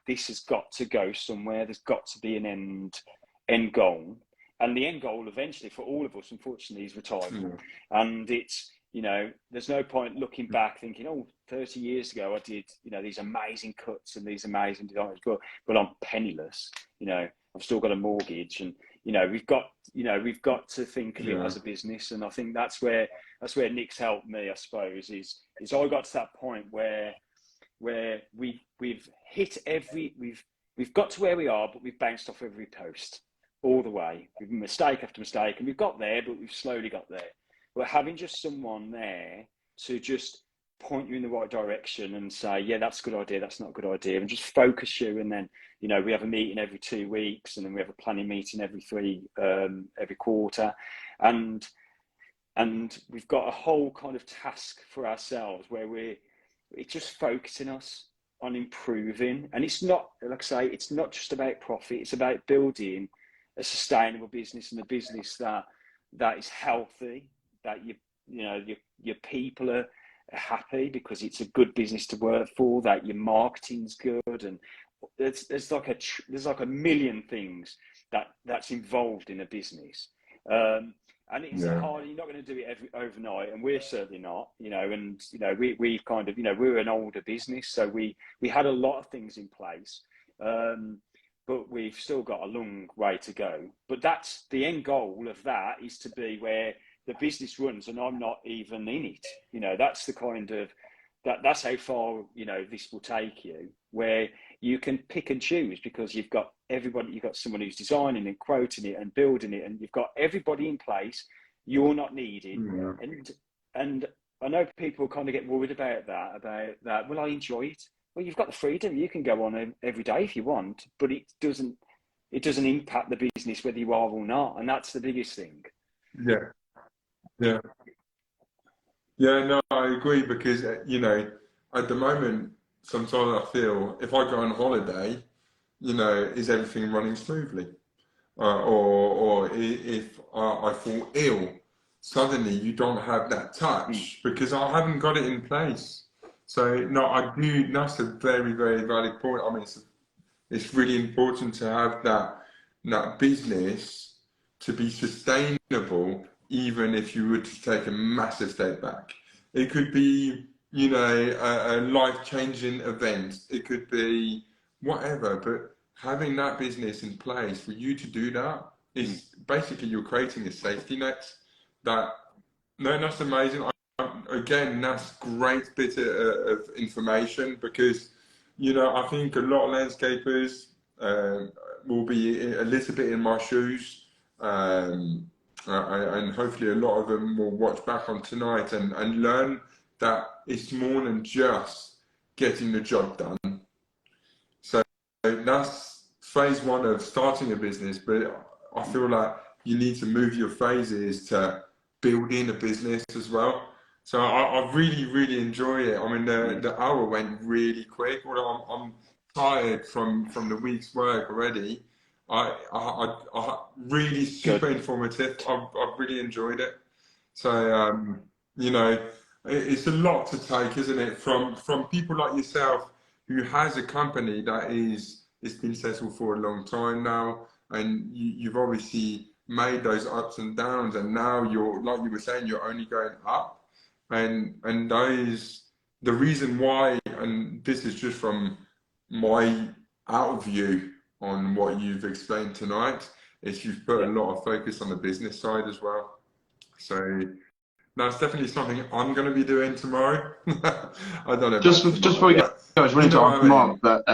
this has got to go somewhere. There's got to be an end goal, and the end goal eventually for all of us, unfortunately, is retirement. And it's, you know, there's no point looking back thinking, oh, 30 years ago I did, you know, these amazing cuts and these amazing designs, but I'm penniless. You know, I've still got a mortgage, and you know, we've got to think of it as a business. And I think that's where Nick's helped me, I suppose, is I got to that point where we've hit we've got to where we are, but we've bounced off every post all the way. We've mistake after mistake, and we've got there, but we've slowly got there. But having just someone there to just point you in the right direction and say, yeah, that's a good idea, that's not a good idea, and just focus you. And then, you know, we have a meeting every 2 weeks, and then we have a planning meeting every quarter, and we've got a whole kind of task for ourselves where it's just focusing us on improving. And it's not, like I say, it's not just about profit, it's about building a sustainable business, and a business that is healthy, that your people are happy because it's a good business to work for, that your marketing's good, and there's like a million things that's involved in a business. And it's hard. You're not going to do it overnight, and we're certainly not. You know, and you know, we've kind of, you know, we're an older business, so we had a lot of things in place, but we've still got a long way to go. But that's the end goal of that, is to be where the business runs and I'm not even in it. You know, that's the kind of that's how far, you know, this will take you, where you can pick and choose, because you've got someone who's designing and quoting it and building it, and you've got everybody in place. You're not needed. And I know people kind of get worried about that. Well, I enjoy it. Well, you've got the freedom. You can go on every day if you want, but it doesn't impact the business whether you are or not. And that's the biggest thing. No, I agree, because you know, at the moment, sometimes I feel if I go on holiday, you know, is everything running smoothly? Or if I fall ill, suddenly you don't have that touch because I haven't got it in place. So no, I do. That's a very, very valid point. I mean, it's really important to have that business to be sustainable, even if you were to take a massive step back. It could be, you know, a life-changing event. It could be whatever, but having that business in place for you to do that is basically, you're creating a safety net. That's amazing. Again, that's great bit of information, because, you know, I think a lot of landscapers will be a little bit in my shoes, and hopefully a lot of them will watch back on tonight and learn that it's more than just getting the job done. So that's phase one of starting a business, but I feel like you need to move your phases to building a business as well. So I really, really enjoy it. I mean, the hour went really quick. Although I'm tired from the week's work already. I really super informative. I've really enjoyed it. So you know, it's a lot to take, isn't it? From people like yourself, who has a company that it's been settled for a long time now, and you've obviously made those ups and downs, and now you're, like you were saying, you're only going up. And those, the reason why, and this is just from my out view on what you've explained tonight, is you've put a lot of focus on the business side as well. So That's definitely something I'm going to be doing tomorrow. I don't know. Just before we go, I was wanting to ask Mark, mean? but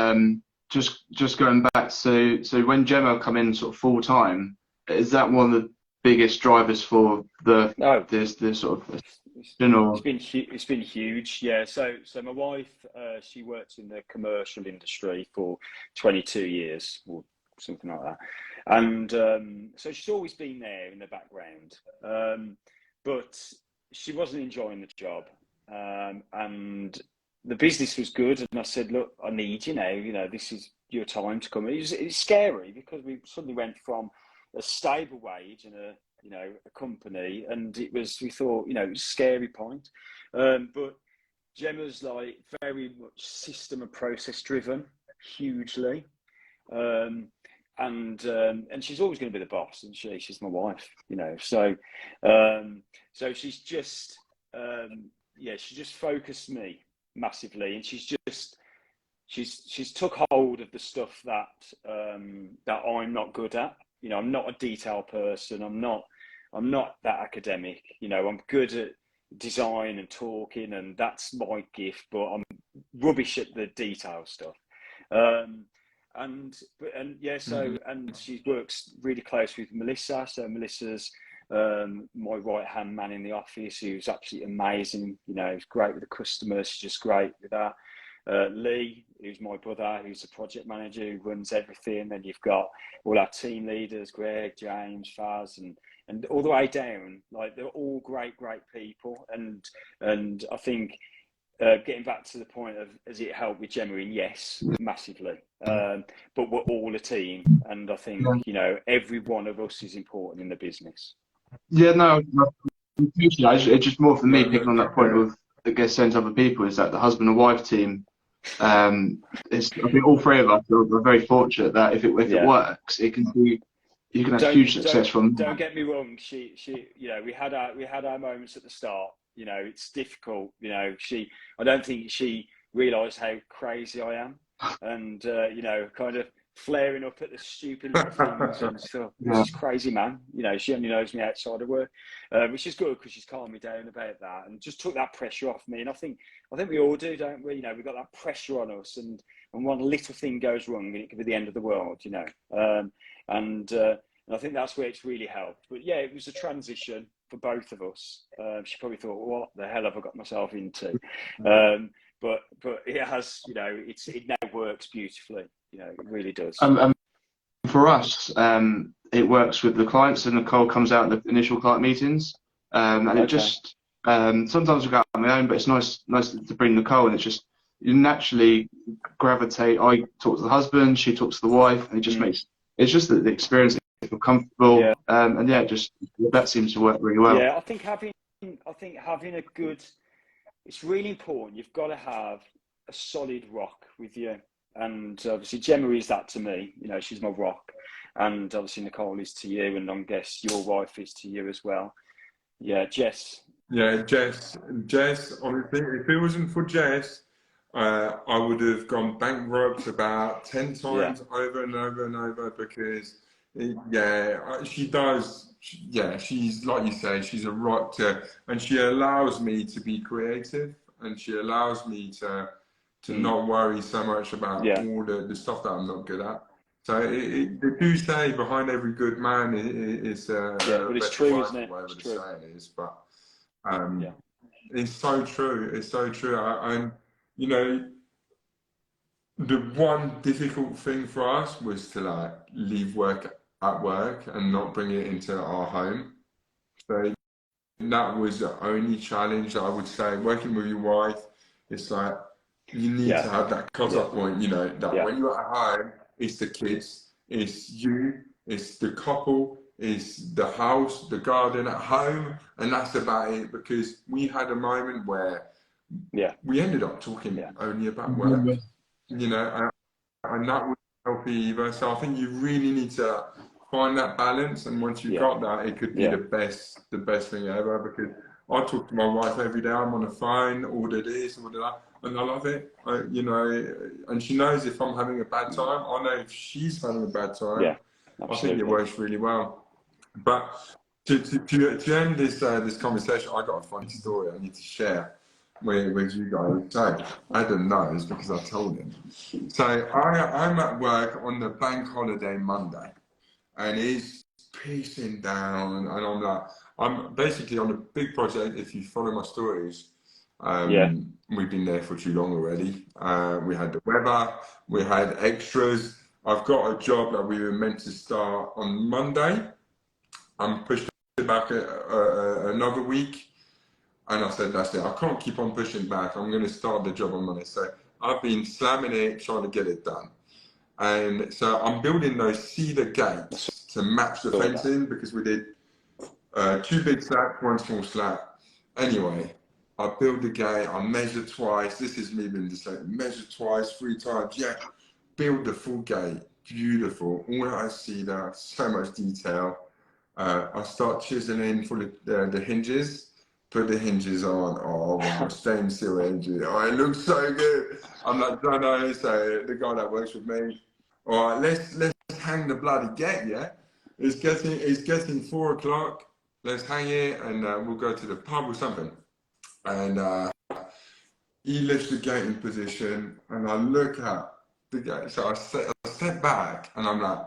just going back, so when Gemma come in sort of full time, is that one of the biggest drivers for the this sort of it's been huge, yeah. So my wife, she works in the commercial industry for 22 years or something like that, and so she's always been there in the background, but she wasn't enjoying the job, and the business was good, and I said, look, I need you now, this is your time to come. It's scary because we suddenly went from a stable wage and a company, and we thought, it was a scary point, but Gemma's like very much system and process driven, hugely, and she's always going to be the boss, and she's my wife, so she's just she just focused me massively, and she's took hold of the stuff that I'm not good at. I'm not a detail person. I'm not that academic. I'm good at design and talking, and that's my gift. But I'm rubbish at the detail stuff. And she works really close with Melissa. So Melissa's my right hand man in the office, who's absolutely amazing. He's great with the customers. She's just great with that. Lee, who's my brother, who's the project manager, who runs everything. Then you've got all our team leaders, Greg, James, Faz, and all the way down. Like, they're all great people. And I think getting back to the point of, has it helped with Gemma? Yes, massively. But we're all a team, and I think every one of us is important in the business. Yeah, no, it's just more for me picking on that point of, I guess, saying to other people, is that the husband and wife team. I think all three of us are very fortunate that if it works, it can be, you can have huge success from. Don't get me wrong. She we had our moments at the start. It's difficult. I don't think she realised how crazy I am, and kind of flaring up at the stupid little things and stuff. This is crazy, man. She only knows me outside of work, which is good because she's calmed me down about that and just took that pressure off me. And I think we all do, don't we? We've got that pressure on us, and one little thing goes wrong and it could be the end of the world, and I think that's where it's really helped. But yeah, it was a transition for both of us. She probably thought, what the hell have I got myself into? But it has, it now works beautifully. It really does. For us, it works with the clients, and Nicole comes out in the initial client meetings, and it just sometimes I go out on my own, but it's nice to bring Nicole, and it's just, you naturally gravitate. I talk to the husband, she talks to the wife, and it just makes, it's just the experience, you feel comfortable, and just that seems to work really well. Yeah, I think having a good, it's really important. You've got to have a solid rock with you. And obviously Gemma is that to me, she's my rock, and obviously Nicole is to you, and I guess your wife is to you as well. Yeah, Jess. Yeah, Jess, honestly, if it wasn't for Jess, I would have gone bankrupt about 10 times over and over and over, because she does. She's, like you say, she's a rock to, and she allows me to be creative, and she allows me to not worry so much about all the stuff that I'm not good at. So they do say behind every good man is but it's true, isn't it? Whatever the saying is, but it's so true. It's so true. And the one difficult thing for us was to leave work at work and not bring it into our home. So that was the only challenge that I would say. Working with your wife, it's like, you need to have that cut-off point, that when you're at home, it's the kids, it's you, it's the couple, it's the house, the garden at home, and that's about it. Because we had a moment where we ended up talking only about work, and that was healthy either. So I think you really need to find that balance, and once you've got that, it could be the best thing ever. Because I talk to my wife every day. I'm on the phone, order this, order that, and I love it. And she knows if I'm having a bad time. I know if she's having a bad time. Yeah, I think it works really well. But To end this conversation, I got a funny story I need to share with you guys. So Adam knows because I told him. So I'm at work on the bank holiday Monday, and he's piecing down, and I'm basically on a big project. If you follow my stories, we've been there for too long already. We had the weather, we had extras. I've got a job that we were meant to start on Monday. I'm pushed back another week, and I said, that's it, I can't keep on pushing back. I'm going to start the job on Monday. So I've been slamming it, trying to get it done. And so I'm building those cedar gates to match the fencing, because we did 2 big slats, 1 small slat. Anyway, I build the gate, I measure twice. This is me being decided. Measure twice, 3 times, yeah. Build the full gate, beautiful. All that cedar, so much detail. I start chiseling for the hinges, put the hinges on. Oh wow, stained steel hinges. Oh, it looks so good. I'm like, no, so the guy that works with me, all right, let's hang the bloody gate, yeah? It's getting 4 o'clock. Let's hang it, and we'll go to the pub or something. And he lifts the gate in position, and I look at the gate. So I step back, and I'm like,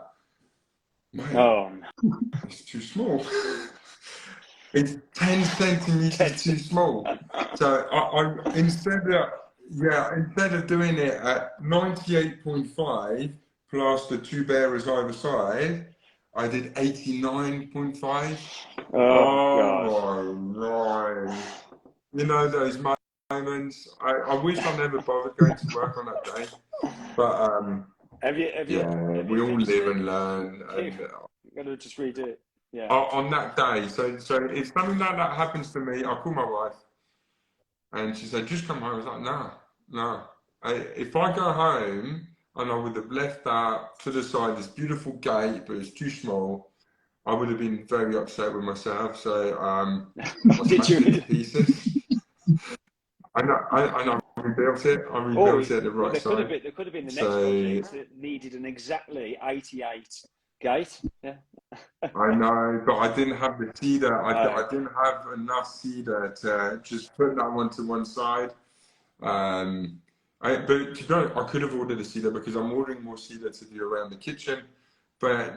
mate, it's too small. It's 10 centimeters too small. So I instead of doing it at 98.5 plus the 2 bearers either side, I did 89.5. Oh right. You know those moments. I wish I never bothered going to work on that day. But we all live and learn. And I'm gonna just redo it. Yeah. On that day, so if something like that happens to me, I call my wife, and she said, "Just come home." I was like, "No. If I go home and I would have left that to the side, this beautiful gate, but it's too small, I would have been very upset with myself." So I smashed it to pieces. I rebuilt it. I rebuilt it at the right side. There could have been the next project that needed an exactly 88 gate. Yeah. I know, but I didn't have the cedar. I didn't have enough cedar to just put that one to one side. But to be honest, I could have ordered a cedar, because I'm ordering more cedar to do around the kitchen. But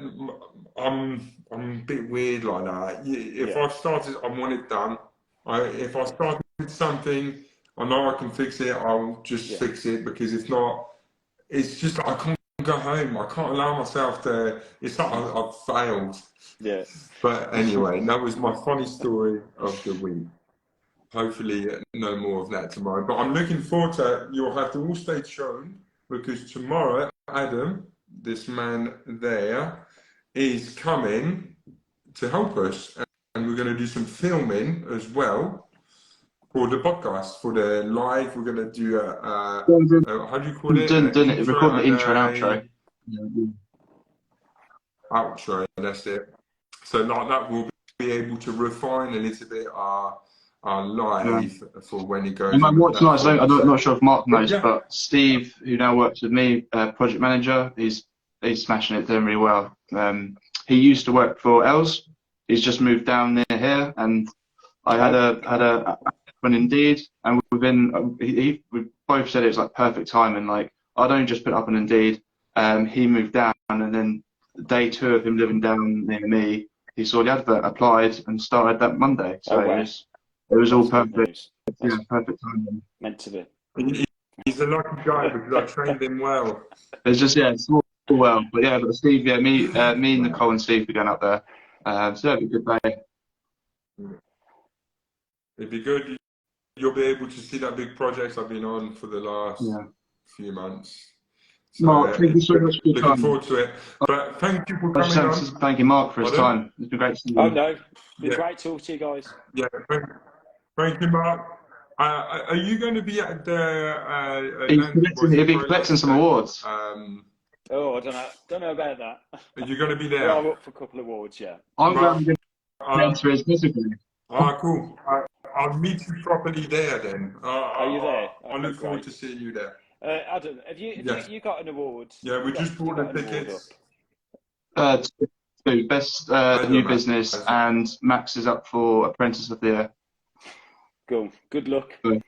I'm a bit weird like that. If I started, I want it done. If I started something, I know I can fix it. I'll just fix it, because if not, it's just I can't go home. I can't allow myself to. It's like I've failed. Yeah. But anyway, that was my funny story of the week. Hopefully, no more of that tomorrow. But I'm looking forward to it. You'll have to all stay tuned, because tomorrow, Adam, this man there, is coming to help us, and we're going to do some filming as well for the podcast, for the live. We're going to do how do you call it? Record the intro and outro. Outro, that's it. So like that, we'll be able to refine a little bit our live for when it goes. I'm not sure if Mark knows, but Steve, who now works with me, project manager, he's smashing it, doing really well. He used to work for Els. He's just moved down near here, and I had a on Indeed, and we both said it was like perfect timing. Like, I'd only just put it up on Indeed. He moved down, and then day 2 of him living down near me, he saw the advert, applied, and started that Monday. So it was all perfect. Yeah, perfect timing. Meant to be. He's a lucky guy, because I trained him well. It's just it's all well, but Steve, me, Nicole, and Steve are going up there. So it'll be a good day. It'd be good. You'll be able to see that big project I've been on for the last few months. So, Mark, thank you so much for your time. Looking forward to it. But thank you for coming on. Thank you, Mark, for his time. It's been great to see you. Oh no, it's been great talking to you guys. Yeah, thank you, Mark. Are you going to be at the? He'll be collecting some awards. I don't know about that. Are you going to be there? I'm up for a couple of awards, yeah. I'm going to enter his physically. Cool. I'll meet you properly there then. Are you there? I look forward to seeing you there. Adam, have you got an award? Yeah, we just bought the tickets. Best new business, and Max is up for Apprentice of the Year. Cool. Good luck. Cool.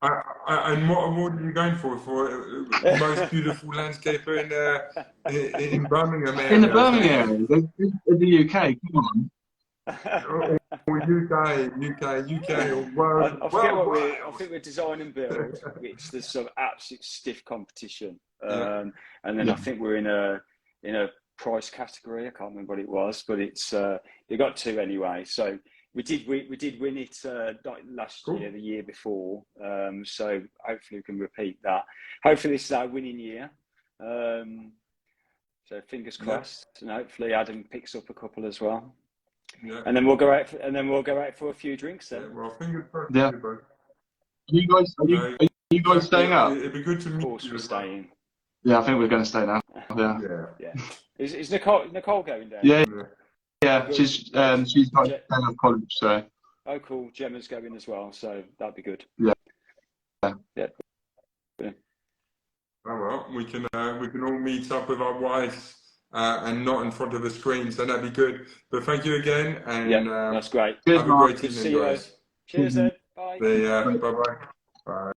And what award are you going for most beautiful landscaper in Birmingham area? In the Birmingham area, in the UK, come on. Or UK, or world. I forget what I think we're design and build, which there's some absolute stiff competition. And then I think we're in a price category. I can't remember what it was, but it's you got 2 anyway. So we did win it not last year, the year before. So hopefully we can repeat that. Hopefully this is our winning year. So fingers crossed, and hopefully Adam picks up a couple as well. Yeah. And then we'll go out for a few drinks then. Yeah, well, fingers crossed. Yeah. Are you guys staying up? It'd be good to meet you. Of course, we're staying. Yeah, I think we're going to stay now. Yeah. Is Nicole going down? Yeah. She's got a day of college, so. Oh, cool. Gemma's going as well, so that'd be good. Yeah. Oh well, we can all meet up with our wives and not in front of the screen, so that'd be good. But thank you again, and that's great. Have a great evening, guys. Cheers, Ed. Bye. Bye. Bye.